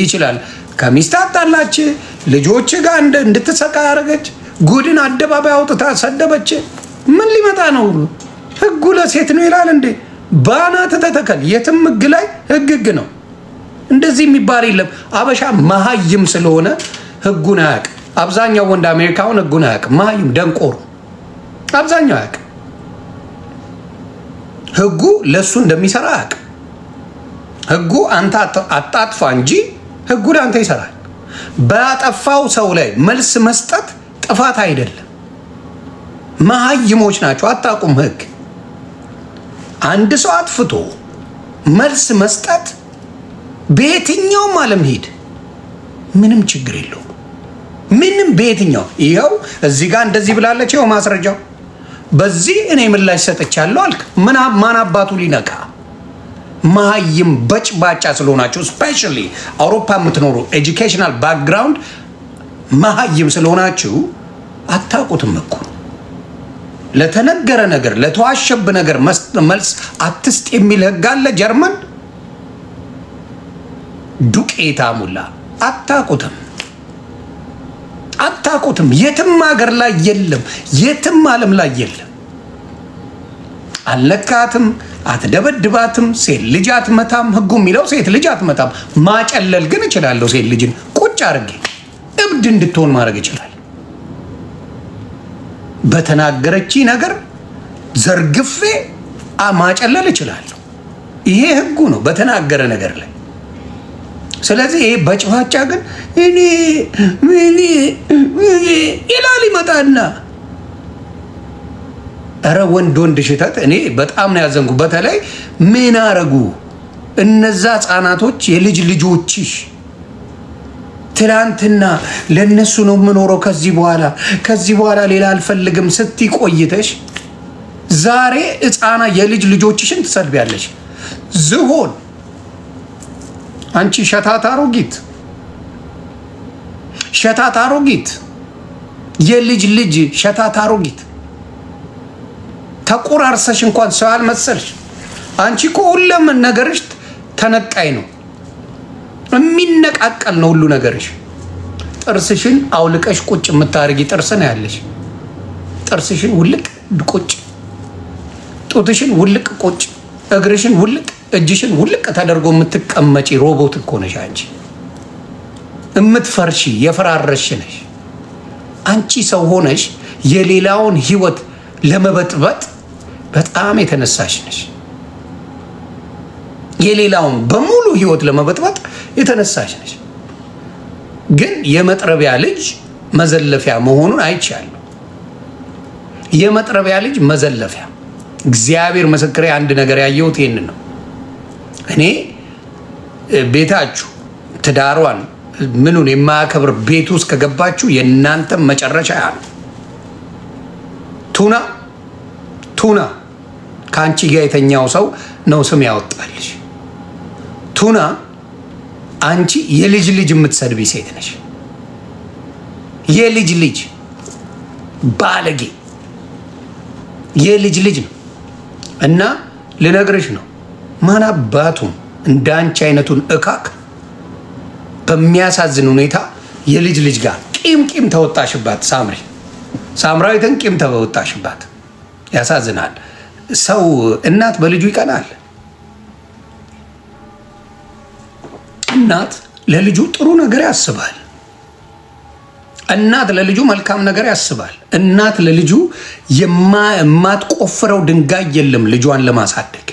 ይችላል? ከሚስት አጣላች፣ ልጆች ጋር እንድትሰቃ ያደረገች፣ ጉድን አደባባይ አውጥታ ሰደበች። ምን ሊመጣ ነው? ህጉ ለሴት ነው ይላል እንዴ? ባናት ተተከል። የትም ህግ ላይ ህግ ነው። እንደዚህ የሚባል የለም። አበሻ መሀይም ስለሆነ ህጉን አያውቅም። አብዛኛው ወንድ አሜሪካውን ህጉን አያውቅም። መሀይም ደንቆሮ አብዛኛው አያውቅም። ህጉ ለሱ እንደሚሰራ አያውቅም። ህጉ አንተ አጣጥፋ እንጂ ህጉ ለአንተ ይሰራል። ባጠፋው ሰው ላይ መልስ መስጠት ጥፋት አይደለም። መሀይሞች ናቸው፣ አታውቁም ህግ። አንድ ሰው አጥፍቶ መልስ መስጠት በየትኛውም ዓለም ሄድ ምንም ችግር የለውም። ምንም በየትኛው ይኸው እዚህ ጋር እንደዚህ ብላለች፣ ይኸው ማስረጃው በዚህ እኔ ምላሽ ሰጥቻለሁ አልክ። ማን አባቱ ሊነካ? መሀይም በጭባጫ ስለሆናችሁ ስፔሻሊ አውሮፓ የምትኖሩ ኤጁኬሽናል ባክግራውንድ መሀይም ስለሆናችሁ አታውቁትም እኮ። ለተነገረ ነገር ለተዋሸብ ነገር መልስ አትስጥ የሚል ህግ አለ ጀርመን። ዱቄታ ሙላ አታውቁትም። የትም ሀገር ላይ የለም፣ የትም ዓለም ላይ የለም። አልነካትም፣ አትደበድባትም፣ ሴት ልጅ አትመታም። ህጉ የሚለው ሴት ልጅ አትመታም። ማጨለል ግን እችላለሁ። ሴት ልጅን ቁጭ አድርጌ እብድ እንድትሆን ማድረግ ይችላል። በተናገረች ነገር ዘርግፌ ማጨለል እችላለሁ። ይሄ ህጉ ነው በተናገረ ነገር ላይ። ስለዚህ ይሄ በጭፋጫ ግን እኔ ይላል ይመጣና ኧረ ወንድ ሽተት። እኔ በጣም ነው ያዘንኩ። በተለይ ምን አረጉ እነዛ ህፃናቶች የልጅ ልጆችሽ? ትላንትና ለነሱ ነው የምኖረው ከዚህ በኋላ ሌላ አልፈልግም ስትይ ቆይተሽ ዛሬ ህፃና የልጅ ልጆችሽን ትሰድቢያለሽ። ዝሆን አንቺ ሸታታ አሮጊት የልጅ ልጅ ሸታታ አሮጊት ተቆራርሰሽ እንኳን ሰው አልመሰልሽ። አንቺ እኮ ሁሉም ነገርሽ ተነቃይ ነው፣ የሚነቃቀል ነው ሁሉ ነገርሽ። ጥርስሽን አውልቀሽ ቁጭ የምታርጊ ጥርስ ነው ያለሽ። ጥርስሽን ውልቅ ቁጭ፣ ጡትሽን ውልቅ ቁጭ፣ እግርሽን ውልቅ፣ እጅሽን ውልቅ ተደርጎ የምትቀመጪ ሮቦት እኮ ነሽ አንቺ። እምትፈርሺ የፈራረሽ ነሽ አንቺ። ሰው ሆነሽ የሌላውን ህይወት ለመበጥበጥ በጣም የተነሳሽ ነሽ። የሌላውን በሙሉ ህይወት ለመበጥበጥ የተነሳሽ ነሽ። ግን የመጥረቢያ ልጅ መዘለፊያ መሆኑን አይቻለሁ። የመጥረቢያ ልጅ መዘለፊያ። እግዚአብሔር ምስክሬ፣ አንድ ነገር ያየሁት ይሄን ነው። እኔ ቤታችሁ ትዳሯን ምኑን የማያከብር ቤት ውስጥ ከገባችሁ የእናንተ መጨረሻ ያ ነው። ቱና ከአንቺ ጋር የተኛው ሰው ነው ስም ያወጣልሽ። ቱና አንቺ የልጅ ልጅ የምትሰድቢ ሴት ነሽ። የልጅ ልጅ ባለጌ የልጅ ልጅ ነው። እና ልነግርሽ ነው ማን አባቱም እንዳንቺ አይነቱን እካክ በሚያሳዝን ሁኔታ የልጅ ልጅ ጋር ቂም ተወጣሽባት። ሳምራዊትን ቂም ተወጣሽባት። ያሳዝናል። ሰው እናት በልጁ ይቀናል። እናት ለልጁ ጥሩ ነገር ያስባል። እናት ለልጁ መልካም ነገር ያስባል። እናት ለልጁ የማትቆፍረው ድንጋይ የለም ልጇን ለማሳደግ።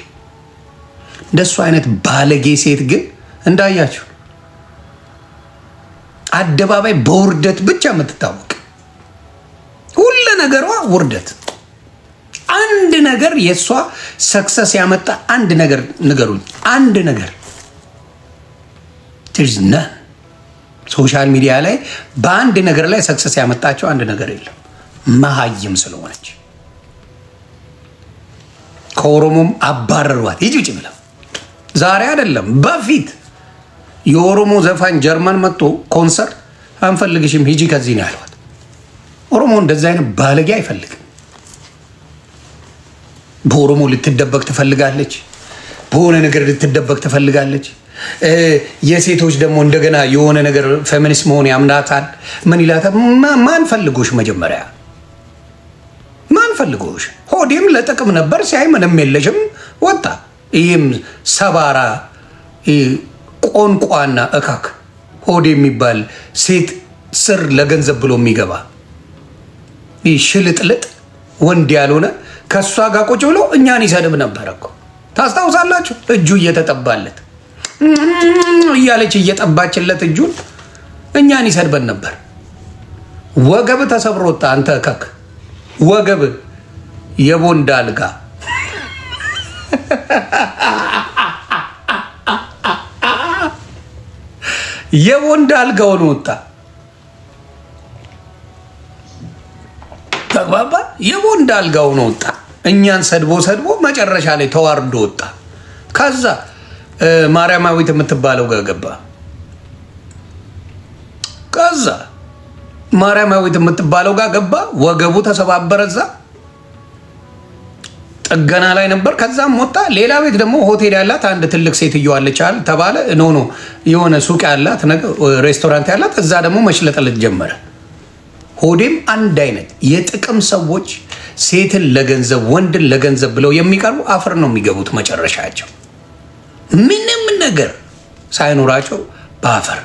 እንደሱ አይነት ባለጌ ሴት ግን እንዳያችሁ አደባባይ በውርደት ብቻ የምትታወቅ ሁሉ ነገሯ ውርደት። አንድ ነገር የሷ ሰክሰስ ያመጣ አንድ ነገር ንገሩኝ። አንድ ነገር ትዝና ሶሻል ሚዲያ ላይ በአንድ ነገር ላይ ሰክሰስ ያመጣቸው አንድ ነገር የለም። መሀይም ስለሆነች ከኦሮሞም አባረሯት። ሂጂ ውጪ ብለው ዛሬ አይደለም በፊት የኦሮሞ ዘፋኝ ጀርመን መጥቶ ኮንሰርት አንፈልግሽም ሂጂ ከዚህ ነው ያሏት። ኦሮሞ እንደዛ አይነት ባለጌ አይፈልግም። በኦሮሞ ልትደበቅ ትፈልጋለች። በሆነ ነገር ልትደበቅ ትፈልጋለች። የሴቶች ደግሞ እንደገና የሆነ ነገር ፌሚኒስት መሆን ያምናታል። ምን ይላታል? ማን ፈልጎሽ? መጀመሪያ ማን ፈልጎሽ? ሆዴም ለጥቅም ነበር ሲያይ ምንም የለሽም ወጣ። ይህም ሰባራ ቆንቋና እካክ ሆዴ የሚባል ሴት ስር ለገንዘብ ብሎ የሚገባ ይህ ሽልጥልጥ ወንድ ያልሆነ ከሷ ጋር ቁጭ ብሎ እኛን ይሰድብ ነበር እኮ ታስታውሳላችሁ? እጁ እየተጠባለት እያለች እየጠባችለት እጁን እኛን ይሰድበን ነበር። ወገብ ተሰብሮ ወጣ። አንተ እከክ ወገብ የቦንዳ አልጋ የቦንዳ አልጋውን ወጣ። ተግባባ? የቦንዳ አልጋውን ወጣ። እኛን ሰድቦ መጨረሻ ላይ ተዋርዶ ወጣ። ከዛ ማርያማዊት የምትባለው ጋር ገባ። ከዛ ማርያማዊት የምትባለው ጋር ገባ። ወገቡ ተሰባበረ። እዛ ጥገና ላይ ነበር። ከዛም ወጣ። ሌላ ቤት ደግሞ ሆቴል ያላት አንድ ትልቅ ሴትዮ አለች ተባለ። ኖ የሆነ ሱቅ ያላት ሬስቶራንት ያላት እዛ ደግሞ መሽለጠለጥ ጀመረ። ሆዴም አንድ አይነት የጥቅም ሰዎች ሴትን ለገንዘብ ወንድን ለገንዘብ ብለው የሚቀርቡ አፈር ነው የሚገቡት መጨረሻቸው። ምንም ነገር ሳይኖራቸው በአፈር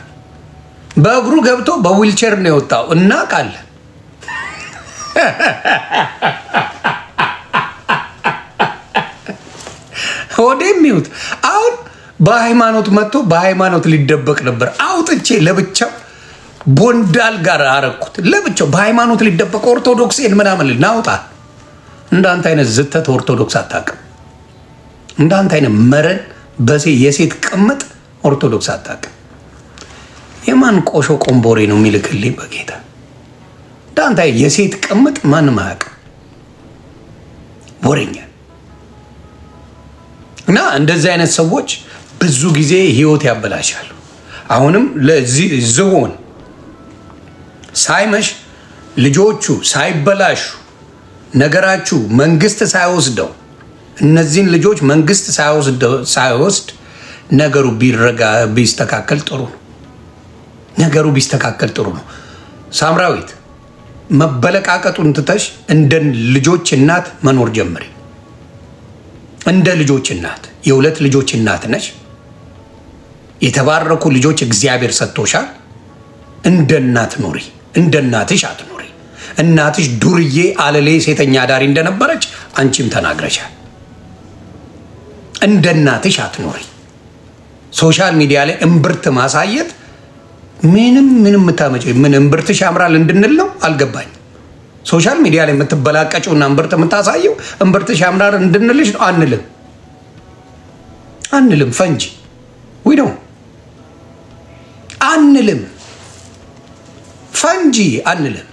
በእግሩ ገብቶ በዊልቸር ነው የወጣው እና ቃል ሆዴም ይሁት አሁን በሃይማኖት መጥቶ በሃይማኖት ሊደበቅ ነበር። አውጥቼ ለብቻው ቦንዳል ጋር አረኩት። ለብቻው በሃይማኖት ሊደበቅ ኦርቶዶክስን ምናምን ናውጣ። እንዳንተ አይነት ዝተት ኦርቶዶክስ አታውቅም። እንዳንተ አይነት መረን የሴት ቅምጥ ኦርቶዶክስ አታውቅም። የማን ቆሾ ቆምቦሬ ነው የሚልክልኝ በጌታ እንዳንተ የሴት ቅምጥ ማንም አያውቅም። ወሬኛ እና እንደዚህ አይነት ሰዎች ብዙ ጊዜ ህይወት ያበላሻሉ። አሁንም ለዚህ ዝሆን ሳይመሽ ልጆቹ ሳይበላሹ ነገራችሁ መንግስት ሳይወስደው እነዚህን ልጆች መንግስት ሳይወስድ ነገሩ ቢስተካከል ጥሩ ነው። ነገሩ ቢስተካከል ጥሩ ነው። ሳምራዊት መበለቃቀጡን ትተሽ እንደ ልጆች እናት መኖር ጀምሪ። እንደ ልጆች እናት የሁለት ልጆች እናት ነሽ። የተባረኩ ልጆች እግዚአብሔር ሰጥቶሻል። እንደ እናት ኑሪ። እንደ እናትሽ አትኑሪ። እናትሽ ዱርዬ አለሌ ሴተኛ ዳሪ እንደነበረች አንቺም ተናግረሻል። እንደ እናትሽ አትኑሪ። ሶሻል ሚዲያ ላይ እምብርት ማሳየት ምንም ታመጪ ምን እምብርትሽ ያምራል እንድንል ነው? አልገባኝ። ሶሻል ሚዲያ ላይ የምትበላቀጭውና እምብርት የምታሳየው እምብርትሽ ያምራል እንድንልሽ ነው? አንልም። ፈንጂ ነው አንልም። ፈንጂ አንልም።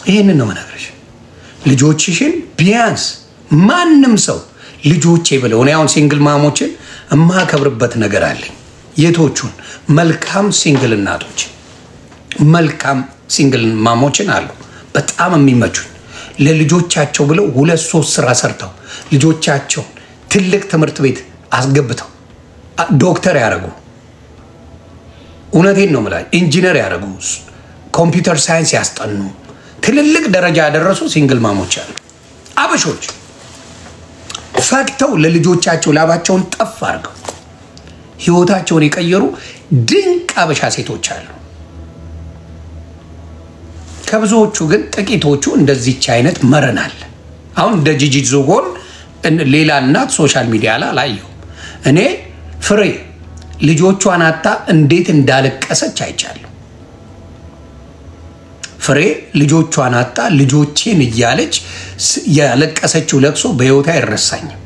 ይህንን ነው መናገርሽ። ልጆችሽን ቢያንስ ማንም ሰው ልጆቼ ብለው እኔ አሁን ሲንግል ማሞችን የማከብርበት ነገር አለኝ። የቶቹን መልካም ሲንግል እናቶች መልካም ሲንግል ማሞችን አሉ በጣም የሚመቹኝ ለልጆቻቸው ብለው 2-3 ስራ ሰርተው ልጆቻቸው ትልቅ ትምህርት ቤት አስገብተው ዶክተር ያደረጉ እውነቴን ነው ማለት ኢንጂነር ያደረጉ ኮምፒውተር ሳይንስ ያስጠኑ ትልልቅ ደረጃ ያደረሱ ሲንግል ማሞች አሉ። አበሾች ፈክተው ለልጆቻቸው ላባቸውን ጠፍ አድርገው ህይወታቸውን የቀየሩ ድንቅ አበሻ ሴቶች አሉ። ከብዙዎቹ ግን ጥቂቶቹ እንደዚህች አይነት መረናል። አሁን እንደ ጂጂ ዝሆን ሌላ እናት ሶሻል ሚዲያ ላይ አላየሁም። እኔ ፍሬ ልጆቿን አጣ እንዴት እንዳለቀሰች አይቻለሁ። ፍሬ ልጆቿን አጣ ልጆቼን እያለች ያለቀሰችው ለቅሶ በህይወቷ አይረሳኝም።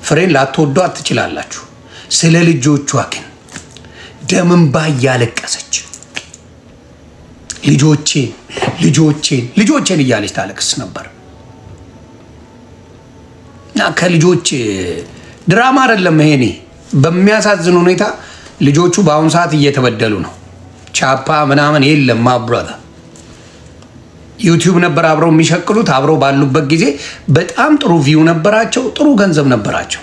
ፍሬን ላትወዷት ትችላላችሁ። ስለ ልጆቿ ግን ደምንባ ያለቀሰች ልጆቼን እያለች ታለቅስ ነበር። እና ከልጆች ድራማ አይደለም ይሄኔ በሚያሳዝን ሁኔታ ልጆቹ በአሁን ሰዓት እየተበደሉ ነው። ቻፓ ምናምን የለም ማብራታ ዩቲዩብ ነበር አብረው የሚሸቅሉት። አብረው ባሉበት ጊዜ በጣም ጥሩ ቪው ነበራቸው፣ ጥሩ ገንዘብ ነበራቸው።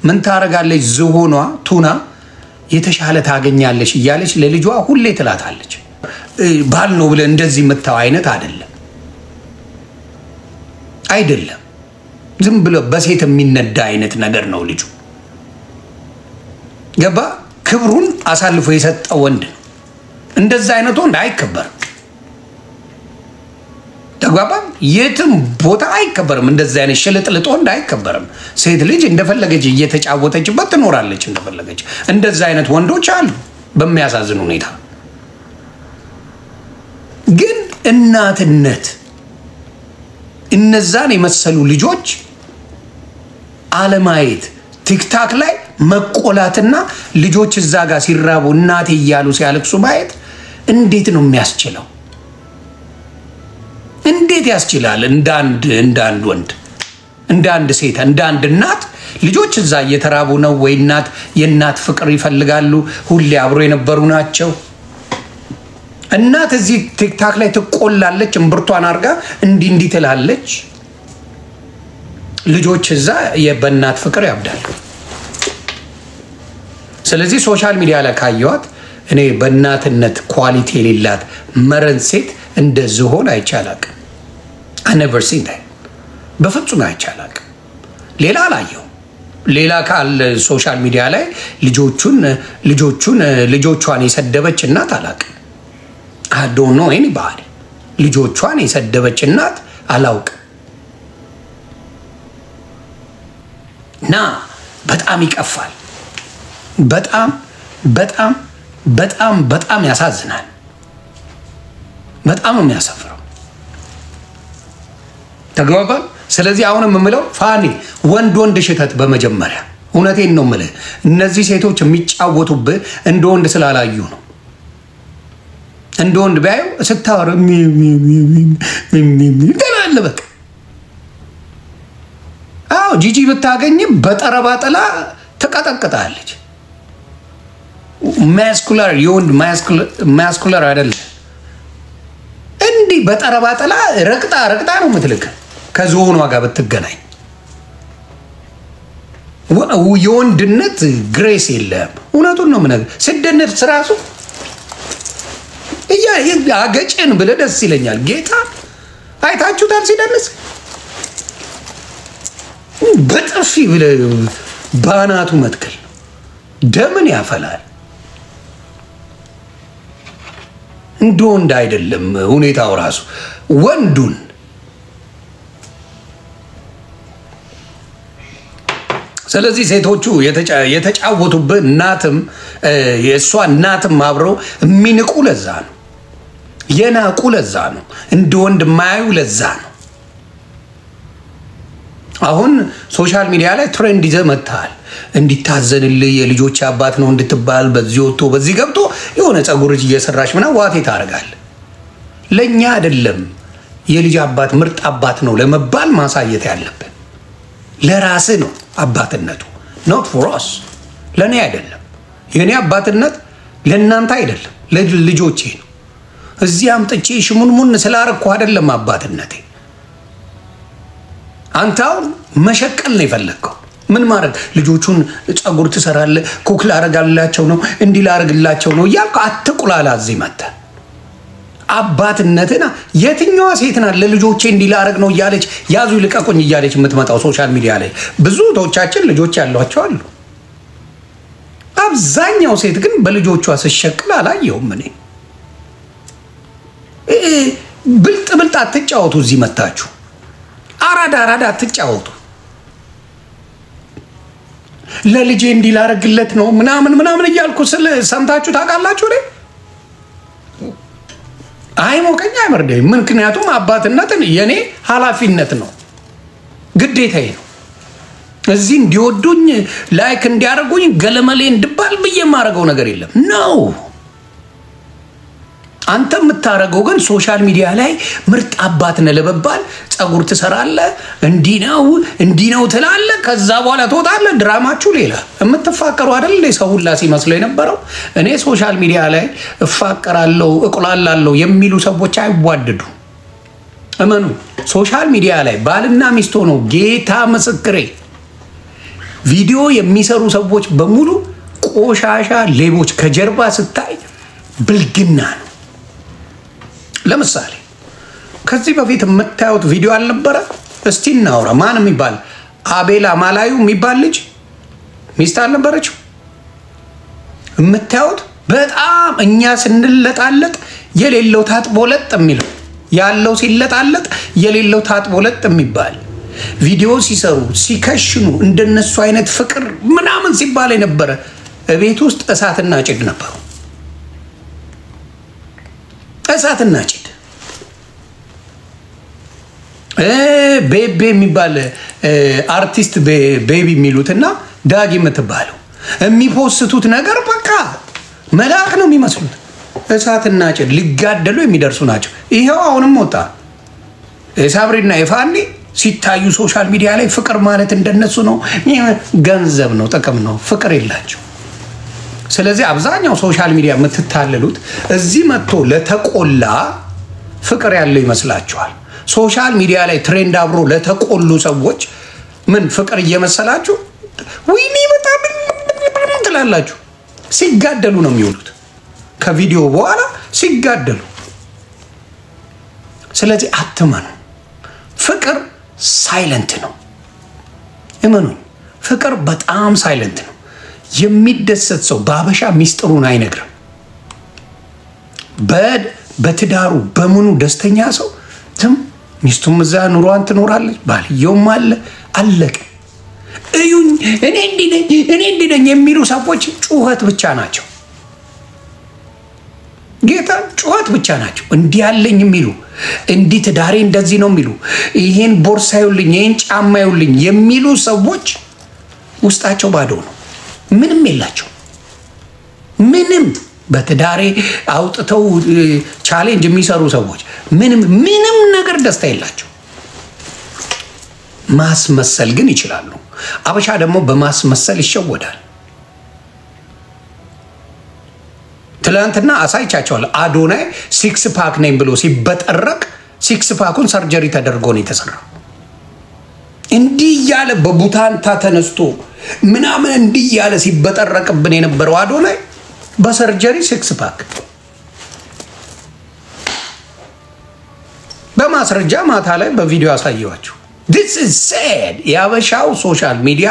ምን ታረጋለች ዝሆኗ ቱና የተሻለ ታገኛለች እያለች ለልጇ ሁሌ ትላታለች። ባል ነው ብለ እንደዚህ የምታው አይነት አይደለም። ዝም ብሎ በሴት የሚነዳ አይነት ነገር ነው ልጁ። ገባ? ክብሩን አሳልፎ የሰጠ ወንድ ነው። እንደዛ አይነት ወንድ አይከበርም። ተግባባ? የትም ቦታ አይከበርም። እንደዛ አይነት ሽልጥልጥ ወንድ አይከበርም። ሴት ልጅ እንደፈለገች እየተጫወተችበት ትኖራለች እንደፈለገች። እንደዛ አይነት ወንዶች አሉ በሚያሳዝን ሁኔታ። ግን እናትነት እነዛን የመሰሉ ልጆች አለማየት ቲክታክ ላይ መቆላትና ልጆች እዛ ጋር ሲራቡ እናቴ እያሉ ሲያለቅሱ ማየት እንዴት ነው የሚያስችለው? እንዴት ያስችላል? እንዳንድ ወንድ እንዳንድ ሴት እንዳንድ እናት ልጆች እዛ እየተራቡ ነው ወይ የእናት ፍቅር ይፈልጋሉ። ሁሌ አብሮ የነበሩ ናቸው። እናት እዚህ ቲክታክ ላይ ትቆላለች፣ እምብርቷን አርጋ እንዲህ ትላለች። ልጆች እዛ በእናት ፍቅር ያብዳሉ። ስለዚህ ሶሻል ሚዲያ ላይ ካየዋት እኔ በእናትነት ኳሊቲ የሌላት መረን ሴት እንደ ዝሆን አይቻላቅም። never seen that በፍጹም አይቻላቅም። ሌላ አላየው። ሌላ ካለ ሶሻል ሚዲያ ላይ ልጆቿን የሰደበች እናት አላቅም። I don't know anybody ልጆቿን የሰደበች እናት አላውቅም። ና በጣም ይቀፋል። በጣም ያሳዝናል። በጣም የሚያሳፍረው ተግባባን። ስለዚህ አሁንም የምለው ፋኒ ወንድ ሽተት በመጀመሪያ እውነቴን ነው የምልህ እነዚህ ሴቶች የሚጫወቱብህ እንደ ወንድ ስላላዩ ነው። እንደ ወንድ ቢያዩ ስታወራ ይላል በቃ። አዎ ጂጂ ብታገኝ በጠረባ ጥላ ተቀጠቅጣለች። ማስኩላር የወንድ ማስኩላር አይደለም። እንዲህ በጠረባ ጥላ ረቅጣ ነው የምትልክ ከዝሆኗ ጋር ብትገናኝ። የወንድነት ግሬስ የለም። እውነቱን ነው የምነግርህ። ስደነት ስራሱ አገጭን ብለህ ደስ ይለኛል። ጌታ አይታችሁታል ሲደንስ በጥፊ ብለህ ባናቱ መትከል ደምን ያፈላል። እንደ ወንድ አይደለም ሁኔታው ራሱ ወንዱን። ስለዚህ ሴቶቹ የተጫወቱበት እናትም የእሷ እናትም አብረው የሚንቁ ለዛ ነው። የናቁ ለዛ ነው። እንደ ወንድ ማያዩ ለዛ ነው። አሁን ሶሻል ሚዲያ ላይ ትሬንድ ይዘህ መጥተሃል። እንዲታዘንልህ የልጆች አባት ነው እንድትባል በዚህ ወጥቶ በዚህ ገብቶ የሆነ ፀጉር እየሰራሽ ምናምን ዋቴ ታደርጋለህ። ለእኛ አይደለም የልጅ አባት ምርጥ አባት ነው ለመባል ማሳየት ያለብን ለራስህ ነው አባትነቱ። not for us ለኔ አይደለም። የኔ አባትነት ለእናንተ አይደለም ለልጆቼ ነው። እዚህ አምጥቼ ሽሙንሙን ስላረኩ አይደለም አባትነቴ። አንተው መሸቀል ነው የፈለከው። ምን ማድረግ ልጆቹን ፀጉር ትሰራለህ፣ ኩክ ላረጋላቸው ነው እንዲህ ላረግላቸው ነው እያልኩ አትቁላላ። እዚህ መጣ አባትነትና የትኛዋ ሴት ናት ለልጆቼ እንዲላረግ ነው እያለች ያዙ ይልቀቁኝ እያለች የምትመጣው ሶሻል ሚዲያ ላይ? ብዙ ቶቻችን ልጆች ያሏቸው አሉ። አብዛኛው ሴት ግን በልጆቿ ሲሸቅል አላየሁም እኔ። ብልጥ አትጫወቱ። እዚህ መታችሁ አራዳ አትጫወቱ። ለልጄ እንዲላረግለት ነው ምናምን እያልኩ ስለ ሰምታችሁ ታውቃላችሁ? አይሞቀኝ አይመርደኝ። ምክንያቱም አባትነትን የኔ ኃላፊነት ነው፣ ግዴታዬ ነው። እዚህ እንዲወዱኝ ላይክ እንዲያደርጉኝ ገለመሌ እንድባል ብዬ የማደርገው ነገር የለም ነው። አንተ የምታደርገው ግን ሶሻል ሚዲያ ላይ ምርጥ አባት ነህ ለመባል ጸጉር ትሰራለህ፣ እንዲህ ነው ትላለህ። ከዛ በኋላ ትወጣለህ። ድራማችሁ ሌላ። የምትፋቀሩ አይደል ሰው ሁላ ሲመስለው የነበረው። እኔ ሶሻል ሚዲያ ላይ እፋቀራለሁ እቁላላለሁ የሚሉ ሰዎች አይዋደዱ። እመኑ። ሶሻል ሚዲያ ላይ ባልና ሚስት ሆነው ጌታ ምስክሬ ቪዲዮ የሚሰሩ ሰዎች በሙሉ ቆሻሻ ሌቦች። ከጀርባ ስታይ ብልግና ነው። ለምሳሌ ከዚህ በፊት የምታዩት ቪዲዮ አልነበረ? እስቲ እናውራ። ማን የሚባል አቤላ ማላዩ የሚባል ልጅ ሚስት አልነበረችው? የምታዩት በጣም እኛ ስንለጣለጥ የሌለው ታጥቦ ለጥ የሚለው ያለው ሲለጣለጥ የሌለው ታጥቦ ለጥ የሚባል ቪዲዮ ሲሰሩ ሲከሽኑ እንደነሱ አይነት ፍቅር ምናምን ሲባል የነበረ ቤት ውስጥ እሳትና ጭድ ነበሩ። እሳትና ጭድ። ቤቤ የሚባል አርቲስት ቤቢ የሚሉትና ዳጊ የምትባለው የሚፖስቱት ነገር በቃ መልአክ ነው የሚመስሉት። እሳትና ጭድ ሊጋደሉ የሚደርሱ ናቸው። ይሄው አሁንም ወጣ። ሳብሪና የፋኒ ሲታዩ ሶሻል ሚዲያ ላይ ፍቅር ማለት እንደነሱ ነው። ገንዘብ ነው፣ ጥቅም ነው፣ ፍቅር የላቸው። ስለዚህ አብዛኛው ሶሻል ሚዲያ የምትታለሉት እዚህ መጥቶ ለተቆላ ፍቅር ያለው ይመስላችኋል። ሶሻል ሚዲያ ላይ ትሬንድ አብሮ ለተቆሉ ሰዎች ምን ፍቅር እየመሰላችሁ ወይኔ በጣም ትላላችሁ። ሲጋደሉ ነው የሚውሉት፣ ከቪዲዮ በኋላ ሲጋደሉ። ስለዚህ አትመኑ። ፍቅር ሳይለንት ነው። እመኑኝ፣ ፍቅር በጣም ሳይለንት ነው። የሚደሰት ሰው በአበሻ ሚስጥሩን አይነግርም። በትዳሩ በምኑ ደስተኛ ሰው ዝም ሚስቱም እዛ ኑሯን ትኖራለች፣ ባልየውም አለ፣ አለቀ። እዩኝ እኔ እንዲህ ነኝ የሚሉ ሰዎች ጩኸት ብቻ ናቸው። ጌታ ጩኸት ብቻ ናቸው። እንዲህ ያለኝ የሚሉ እንዲህ ትዳሬ እንደዚህ ነው የሚሉ ይሄን ቦርሳ ይውልኝ ይሄን ጫማ ይውልኝ የሚሉ ሰዎች ውስጣቸው ባዶ ነው። ምንም የላቸው። ምንም በትዳሬ አውጥተው ቻሌንጅ የሚሰሩ ሰዎች ምንም ነገር ደስታ የላቸው። ማስመሰል ግን ይችላሉ። አበሻ ደግሞ በማስመሰል ይሸወዳል። ትላንትና አሳይቻቸዋለሁ። አዶናይ ሲክስ ፓክ ነኝ ብሎ ሲበጠረቅ ሲክስ ፓኩን ሰርጀሪ ተደርጎ ነው የተሰራው። እንዲህ ያለ በቡታንታ ተነስቶ ምናምን እንዲህ ያለ ሲበጠረቅብን የነበረው አዶናይ በሰርጀሪ ሲክስ ፓክ በማስረጃ ማታ ላይ በቪዲዮ አሳየዋችሁ። this is sad። ያበሻው ሶሻል ሚዲያ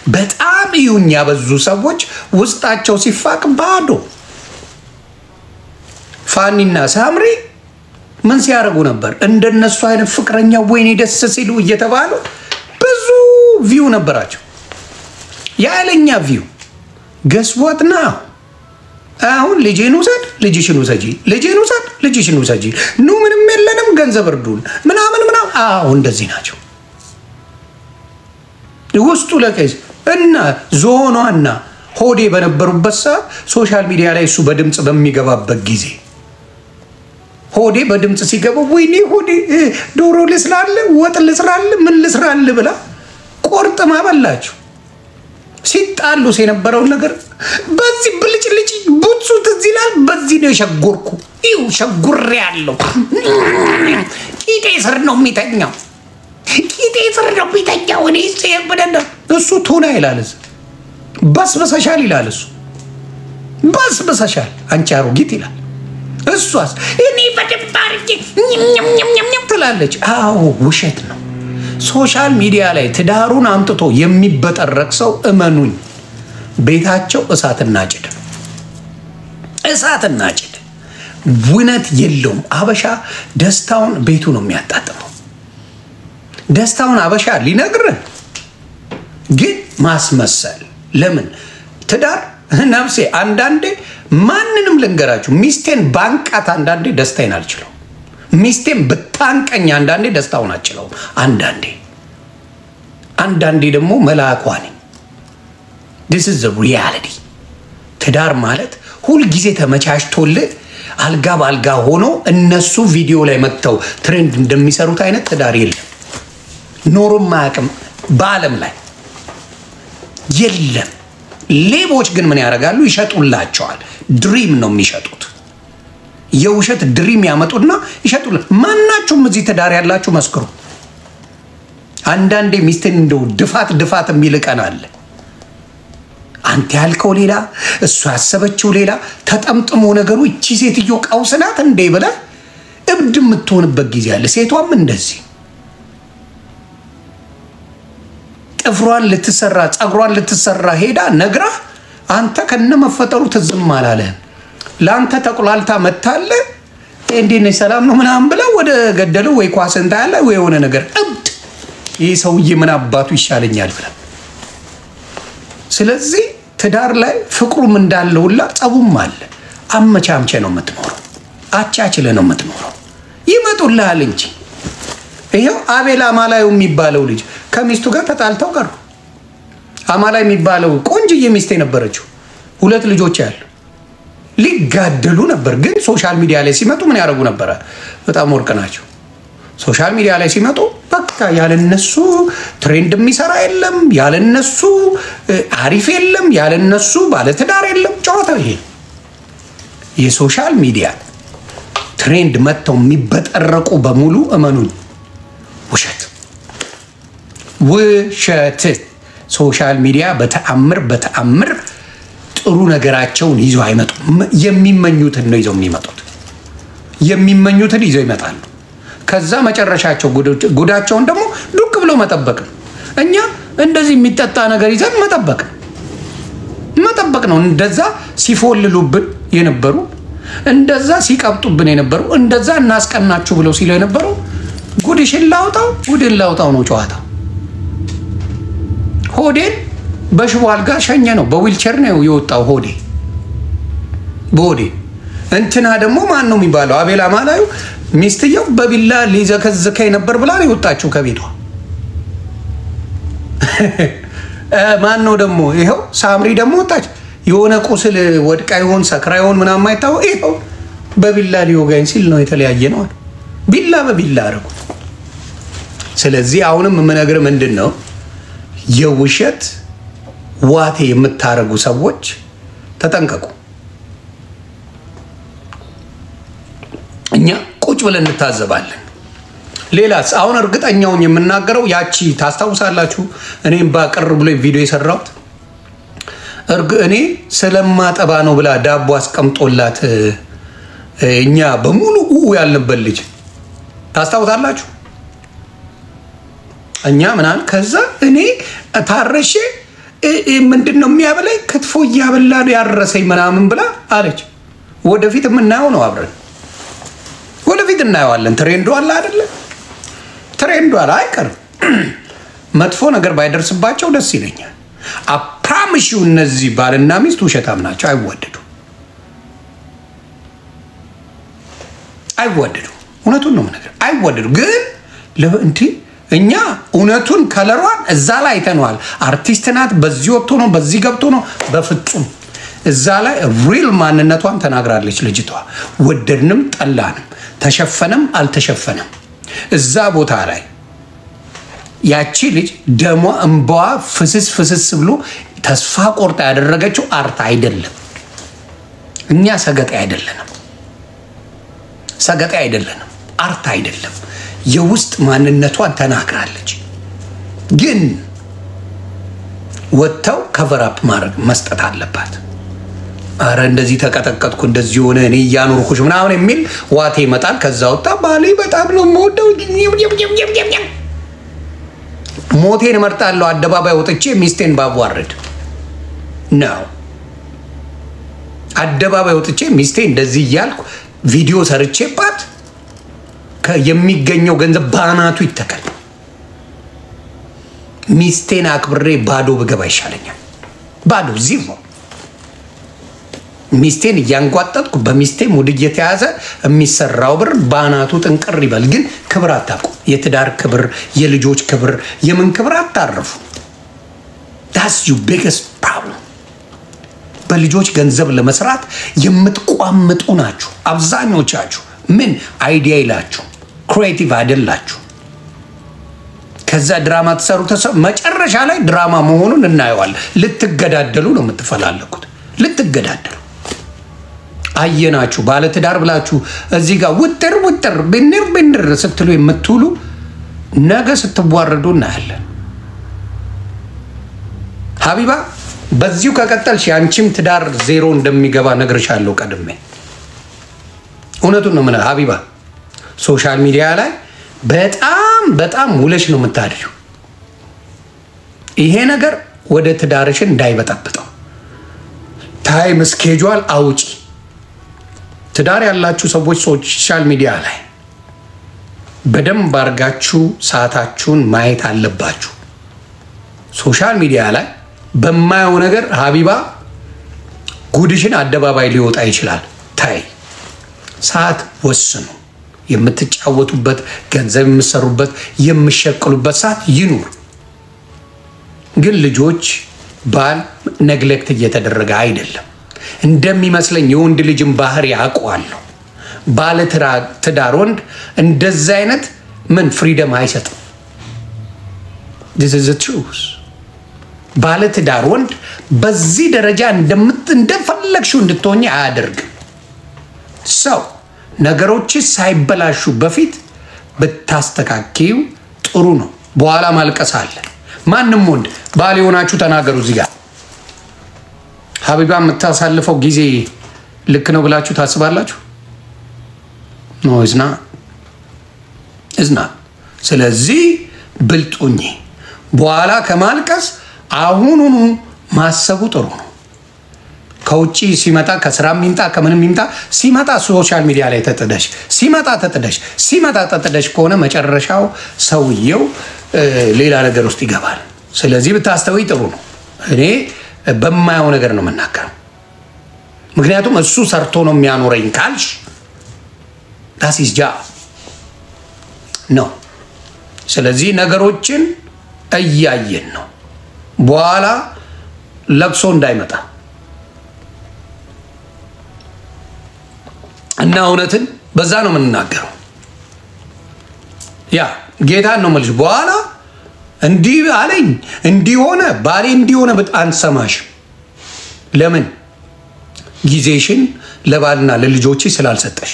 በጣም ይሁን ያበዙ ሰዎች ውስጣቸው ሲፋቅ ባዶ። ፋኒና ሳምሪ ምን ሲያረጉ ነበር? እንደነሱ አይነት ፍቅረኛ ወይኔ ደስ ሲሉ እየተባሉ ብዙ ቪው ነበራቸው። ያለኛ ቪው ገስወት ነው። አሁን ልጄን ውሰድ፣ ልጅሽን ውሰጂ፣ ልጄን ውሰድ፣ ልጅሽን ውሰጂ፣ ኑ ምንም የለንም ገንዘብ እርዱን ምናምን። አዎ እንደዚህ ናቸው። ውስጡ ለከይስ እና ዞኗና ሆዴ በነበሩበት ሰዓት ሶሻል ሚዲያ ላይ እሱ በድምጽ በሚገባበት ጊዜ ሆዴ በድምጽ ሲገባ ወይኔ ሆዴ ዶሮ ልስራል፣ ወጥ ልስራል፣ ምን ልስራል ብላ ቆርጥማ በላችሁ። ሲጣሉ የነበረውን ነገር በዚህ ብልጭልጭ ቡትሱ ትዝ ይላል። በዚህ ነው ሸጎርኩ። ይው ሸጉሬ ያለው ቂጤ ስር ነው የሚተኛው፣ ቂጤ ስር ነው የሚተኛው። እኔ ሲያበደና እሱ ቱና ይላል፣ በስበሰሻል ይላል። እሱ በስበሰሻል አንቺ አሮጊት ይላል። እሷስ እኔ በደባርጌ ትላለች። አዎ ውሸት ነው። ሶሻል ሚዲያ ላይ ትዳሩን አምጥቶ የሚበጠረቅ ሰው እመኑኝ ቤታቸው እሳትና ጭድ ነው። እሳትና ጭድ ውነት የለውም። አበሻ ደስታውን ቤቱ ነው የሚያጣጥመው። ደስታውን አበሻ ሊነግርህ ግን ማስመሰል። ለምን ትዳር ነፍሴ አንዳንዴ ማንንም ልንገራችሁ ሚስቴን ባንቃት አንዳንዴ ደስታዬን አልችለው። ሚስቴን ብታንቀኝ አንዳንዴ ደስታውን አልችለው። አንዳንዴ ደግሞ መልአኳ ነኝ። this is the reality። ትዳር ማለት ሁል ጊዜ ተመቻችቶልህ አልጋ ባልጋ ሆኖ እነሱ ቪዲዮ ላይ መጥተው ትሬንድ እንደሚሰሩት አይነት ትዳር የለም። ኖሮም አያውቅም በዓለም ላይ የለም። ሌቦች ግን ምን ያደርጋሉ? ይሸጡላቸዋል። ድሪም ነው የሚሸጡት። የውሸት ድሪም ያመጡና ይሸጡላ። ማናችሁም እዚህ ትዳር ያላችሁ መስክሩ። አንዳንዴ ሚስትን እንደው ድፋት የሚልቀን አለ። አንተ ያልከው ሌላ እሱ ያሰበችው ሌላ ተጠምጥሞ ነገሩ እቺ ሴትዮ ቀውስ ናት እንዴ ብለህ እብድ የምትሆንበት ጊዜ አለ። ሴቷም እንደዚህ ጥፍሯን ልትሰራ ጸጉሯን ልትሰራ ሄዳ ነግራ አንተ ከነ መፈጠሩ ትዝም አላለህም። ለአንተ ተቁላልታ መታለ እንዴት ነሽ ሰላም ነው ምናምን ብላ ወደ ገደለው ወይ ኳስንታ ያለ ወይ የሆነ ነገር እብድ ይህ ሰውዬ ምን አባቱ ይሻለኛል ብላ። ስለዚህ ትዳር ላይ ፍቅሩም እንዳለውላ ጸቡም አለ። አመቻምቼ ነው የምትኖረው። አቻችለ ነው የምትኖረው። ይመጡልሃል እንጂ ይሄው አቤል አማላዩ የሚባለው ልጅ ከሚስቱ ጋር ተጣልተው ቀሩ። አማላይ የሚባለው ቆንጅዬ ሚስት ነበረችው። 2 ልጆች ያሉ ሊጋደሉ ነበር። ግን ሶሻል ሚዲያ ላይ ሲመጡ ምን ያደርጉ ነበር? በጣም ወርቅ ናቸው። ሶሻል ሚዲያ ላይ ሲመጡ በቃ ያለነሱ ትሬንድ የሚሰራ የለም፣ ያለነሱ አሪፍ የለም፣ ያለነሱ ባለትዳር የለም። ጨዋታው ይሄ የሶሻል ሚዲያ ትሬንድ መጥተው የሚበጠረቁ በሙሉ እመኑኝ ውሸት። ሶሻል ሚዲያ በተአምር ጥሩ ነገራቸውን ይዘው አይመጡም። የሚመኙትን ነው ይዘው የሚመጡት። የሚመኙትን ይዘው ይመጣሉ። ከዛ መጨረሻቸው ጉዳቸውን ደግሞ ዱቅ ብሎ መጠበቅ ነው። እኛ እንደዚህ የሚጠጣ ነገር ይዘን መጠበቅ ነው። እንደዛ ሲፎልሉብን የነበሩ እንደዛ ሲቀብጡብን የነበሩ እንደዛ እናስቀናችሁ ብለው ሲሉ የነበሩ ጉድሽን ላውጣው ነው ጨዋታው። ሆዴን በሽቦ አልጋ ሸኘ ነው። በዊልቸር ነው የወጣው ሆዴ ቦዴ። እንትና ደግሞ ማን ነው የሚባለው? አቤል አማላዩ ሚስትየው በቢላ ሊዘከዝከኝ ነበር ብላ ነው የወጣችው ከቤቷ። ማን ነው ደግሞ? ይሄው ሳምሪ ደግሞ ወጣች። የሆነ ቁስል ወድቃ ይሆን ሰክራ ይሆን ምናምን ማይታው ይሄው በቢላ ሊወጋኝ ሲል ነው የተለያየ ነው። ቢላ በቢላ አረጉ። ስለዚህ አሁንም የምነግርህ ምንድነው የውሸት ዋቴ የምታረጉ ሰዎች ተጠንቀቁ። እኛ ቁጭ ብለን እንታዘባለን። ሌላስ አሁን እርግጠኛውን የምናገረው ያቺ ታስታውሳላችሁ እኔም ባቀር ብሎ ቪዲዮ የሰራሁት እኔ ስለማጠባ ነው ብላ ዳቦ አስቀምጦላት እኛ በሙሉ ያልነበር ልጅ ታስታውሳላችሁ? እኛ ምናን ከዛ እኔ ታረሼ ምንድነው የሚያበላይ ክትፎ እያበላ ነው ያረሰኝ ምናምን ብላ አለች። ወደፊት የምናየው ነው አብረን ወደፊት እናየዋለን። ትሬንዱ አለ አይደለ? ትሬንዱ አለ አይቀርም። መጥፎ ነገር ባይደርስባቸው ደስ ይለኛል። አፕራምሹ እነዚህ ባልና ሚስት ውሸታም ናቸው። አይወደዱ እውነቱን ነው ነገር አይወደዱ። ግን ለእንት እኛ እውነቱን ከለሯን እዛ ላይ አይተነዋል። አርቲስት ናት፣ በዚህ ወጥቶ ነው በዚህ ገብቶ ነው። በፍጹም እዛ ላይ ሪል ማንነቷን ተናግራለች ልጅቷ። ወደድንም ጠላንም ተሸፈነም አልተሸፈነም እዛ ቦታ ላይ ያቺ ልጅ ደሟ እንባዋ ፍስስ ብሎ ተስፋ ቆርጣ ያደረገችው አርት አይደለም። እኛ ሰገጤ አይደለንም፣ አርት አይደለም። የውስጥ ማንነቷን ተናግራለች። ግን ወጥተው ከቨር አፕ ማድረግ መስጠት አለባት። አረ እንደዚህ ተቀጠቀጥኩ እንደዚህ ሆነ እኔ ያኖርኩሽ ምናምን የሚል ዋቴ ይመጣል። ከዛ ወጣ ባሌ በጣም ነው የምወደው ሞቴን እመርጣለሁ አደባባይ ወጥቼ ሚስቴን ባዋርድ ነው። አደባባይ ወጥቼ ሚስቴ እንደዚህ እያልኩ ቪዲዮ ሰርቼባት የሚገኘው ገንዘብ ባናቱ ይተካል። ሚስቴን አክብሬ ባዶ ብገባ ይሻለኛል። ባዶ ዚሮ ሚስቴን እያንጓጠጥኩ በሚስቴ ሙድ እየተያዘ የሚሰራው ብር ባናቱ ጥንቅር ይበል። ግን ክብር አታውቁ። የትዳር ክብር፣ የልጆች ክብር፣ የምን ክብር አታርፉ። that's your biggest problem። በልጆች ገንዘብ ለመስራት የምትቋምጡ ናችሁ አብዛኞቻችሁ። ምን አይዲያ ይላችሁ ክሬቲቭ አይደላችሁ። ከዛ ድራማ ተሰሩ መጨረሻ ላይ ድራማ መሆኑን እናየዋለን። ልትገዳደሉ ነው የምትፈላለጉት። ልትገዳደሉ አየናችሁ። ባለ ትዳር ብላችሁ እዚህ ጋር ውጥር ውጥር ብንር ስትሉ የምትውሉ ነገ ስትዋረዱ እናያለን። ሀቢባ በዚሁ ከቀጠልሽ ያንቺም ትዳር ዜሮ እንደሚገባ ነግርሻለሁ ቀድሜ። እውነቱን ነው ምን ሀቢባ ሶሻል ሚዲያ ላይ በጣም ውለሽ ነው የምታድሪው። ይሄ ነገር ወደ ትዳርሽን እንዳይበጠብጠው ታይም ስኬጁል አውጪ። ትዳር ያላችሁ ሰዎች ሶሻል ሚዲያ ላይ በደንብ አርጋችሁ ሰዓታችሁን ማየት አለባችሁ። ሶሻል ሚዲያ ላይ በማየው ነገር ሀቢባ ጉድሽን አደባባይ ሊወጣ ይችላል። ታይ ሰዓት ወስኑ። የምትጫወቱበት ገንዘብ የምትሰሩበት የምትሸቅሉበት ሰዓት ይኑር። ግን ልጆች ባል ነግሌክት እየተደረገ አይደለም እንደሚመስለኝ። የወንድ ልጅም ባህሪ ያውቀዋለሁ። ባለ ትዳር ወንድ እንደዛ አይነት ምን ፍሪደም አይሰጥም። this is the truth። ባለ ትዳር ወንድ በዚህ ደረጃ እንደፈለግሽው እንድትሆኚ አያደርግም። ሰው ነገሮች ሳይበላሹ በፊት ብታስተካክዩ ጥሩ ነው። በኋላ ማልቀስ አለ። ማንም ወንድ ባል የሆናችሁ ተናገሩ። እዚህ ጋር ሀቢባ የምታሳልፈው ጊዜ ልክ ነው ብላችሁ ታስባላችሁ? ኖ እዝና ስለዚህ ብልጡኝ በኋላ ከማልቀስ አሁኑኑ ማሰቡ ጥሩ ነው። ከውጪ ሲመጣ ከስራ ሚምጣ ከምንም ሚምጣ ሲመጣ ሶሻል ሚዲያ ላይ ሲመጣ ተጠደሽ ከሆነ መጨረሻው ሰውየው ሌላ ነገር ውስጥ ይገባል። ስለዚህ ብታስተውይ ጥሩ ነው። እኔ በማየው ነገር ነው መናገር። ምክንያቱም እሱ ሰርቶ ነው የሚያኖረኝ ካልሽ that is job ነው። ስለዚህ ነገሮችን እያየን ነው። በኋላ ለቅሶ እንዳይመጣ እና እውነትን በዛ ነው የምንናገረው። ያ ጌታን ነው የምልሽ። በኋላ እንዲህ አለኝ እንዲህ ሆነ ባሌ እንዲህ ሆነ አንሰማሽ። ለምን ጊዜሽን ለባልና ለልጆችሽ ስላልሰጠሽ፣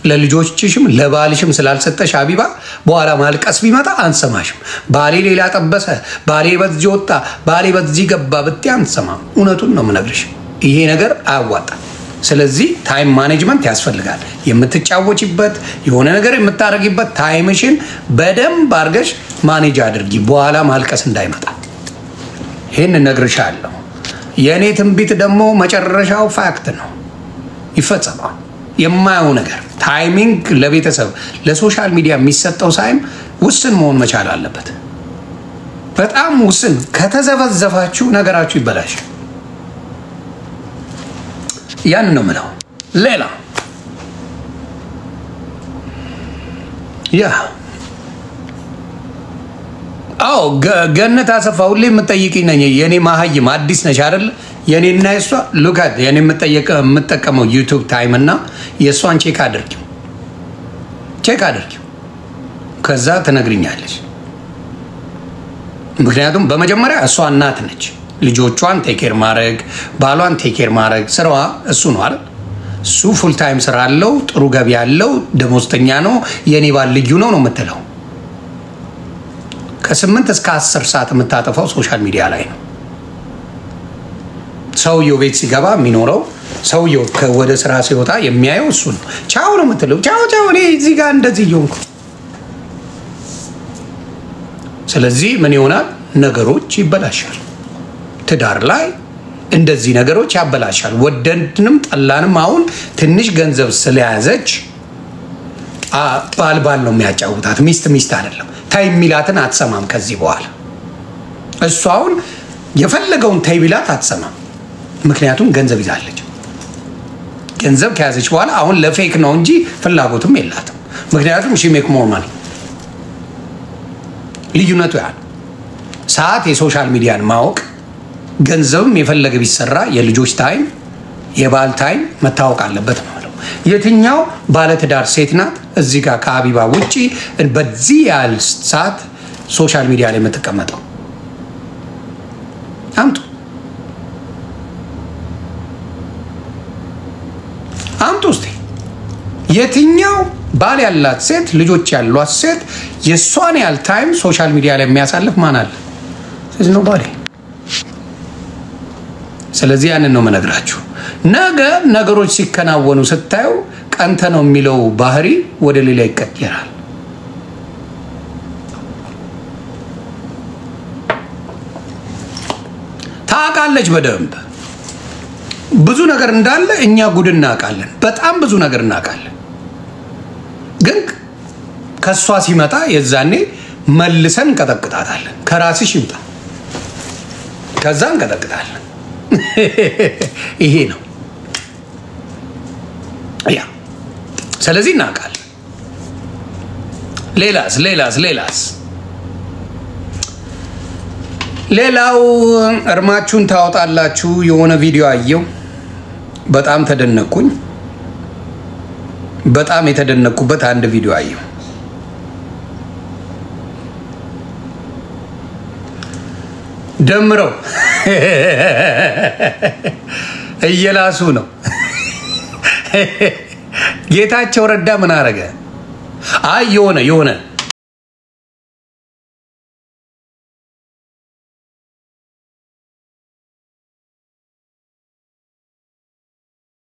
ለልጆችሽም ለባልሽም ስላልሰጠሽ ሀቢባ በኋላ ማልቀስ ቢመጣ አንሰማሽም። ባሌ ሌላ ጠበሰ፣ ባሌ በዚህ ወጣ፣ ባሌ በዚህ ገባ ብትይ አንሰማም። እውነቱን ነው የምነግርሽ። ይሄ ነገር አያዋጣም። ስለዚህ ታይም ማኔጅመንት ያስፈልጋል። የምትጫወቺበት የሆነ ነገር የምታረጊበት ታይምሽን በደንብ አርገሽ ማኔጅ አድርጊ፣ በኋላ ማልቀስ እንዳይመጣ። ይሄን ነግርሻለሁ። የኔ ትንቢት ደግሞ መጨረሻው ፋክት ነው፣ ይፈጸማል። የማየው ነገር ታይሚንግ ለቤተሰብ ለሶሻል ሚዲያ የሚሰጠው ሳይም ውስን መሆን መቻል አለበት። በጣም ውስን ከተዘበዘፋችሁ ነገራችሁ ይበላሻል። ያን ነው የምለው። ሌላ ያ አዎ ገነት አሰፋ ሁሌ የምትጠይቂኝ ነኝ። የኔ ማህይም አዲስ ነሽ አይደል? የኔና የሷ ሉካት የኔ የምጠቀመው ዩቲዩብ ታይም እና የሷን ቼክ አድርጊው ከዛ ትነግሪኛለሽ። ምክንያቱም በመጀመሪያ እሷ እናት ነች። ልጆቿን ቴኬር ማድረግ ባሏን ቴኬር ማድረግ ስራዋ እሱ ነው አይደል? እሱ ፉል ታይም ስራ አለው፣ ጥሩ ገቢ ያለው ደሞዝተኛ ነው። የኔ ባል ልዩ ነው የምትለው ከ8 እስከ 10 ሰዓት የምታጠፋው ሶሻል ሚዲያ ላይ ነው። ሰውየው ቤት ሲገባ የሚኖረው ሰውየው ወደ ስራ ሲወጣ የሚያየው እሱ ነው። ቻው ነው የምትለው። ቻው ቻው እኔ እዚህ ጋር እንደዚህ እየሆንኩ። ስለዚህ ምን ይሆናል? ነገሮች ይበላሻል። ትዳር ላይ እንደዚህ ነገሮች ያበላሻል። ወደድንም ጠላንም አሁን ትንሽ ገንዘብ ስለያዘች ባል ነው የሚያጫውታት፣ ሚስት አይደለም። ታይ ሚላትን አትሰማም ከዚህ በኋላ። እሷ አሁን የፈለገውን ታይ ቢላት አትሰማም። ምክንያቱም ገንዘብ ይዛለች። ገንዘብ ከያዘች በኋላ አሁን ለፌክ ነው እንጂ ፍላጎትም የላትም። ምክንያቱም ሺ ሜክ ሞር ማኒ። ልዩነቱ ያ ሰዓት የሶሻል ሚዲያን ማወቅ፣ ገንዘብም የፈለገ ቢሰራ የልጆች ታይም የባል ታይም መታወቅ አለበት ነው። የትኛው ባለትዳር ሴት ናት እዚህ ጋር ከአቢባ ውጪ በዚህ ያህል ሰዓት ሶሻል ሚዲያ ላይ የምትቀመጠው? አምጡ እስቲ። የትኛው ባል ያላት ሴት ልጆች ያሏት ሴት የሷን ያህል ታይም ሶሻል ሚዲያ ላይ የሚያሳልፍ ማን አለ? ነው ባሌ። ስለዚህ ያንን ነው መነግራችሁ። ነገ ነገሮች ሲከናወኑ ስታዩ ቀንተ ነው የሚለው ባህሪ ወደ ሌላ ይቀየራል። ታውቃለች በደንብ ብዙ ነገር እንዳለ እኛ ጉድ እናውቃለን። በጣም ብዙ ነገር እናውቃለን። ግን ከሷ ሲመጣ የዛኔ መልሰን እንቀጠቅጣታለን። ከራስሽ ይምጣ ከዛ እንቀጠቅጣለን። ይሄ ነው ያ። ስለዚህ እናውቃለን። ሌላው እርማችሁን ታወጣላችሁ። የሆነ ቪዲዮ አየው፣ በጣም ተደነቅኩኝ። በጣም የተደነቅኩበት አንድ ቪዲዮ አየው። ደምረው እየላሱ ነው። ጌታቸው ረዳ ምን አረገ? አይ የሆነ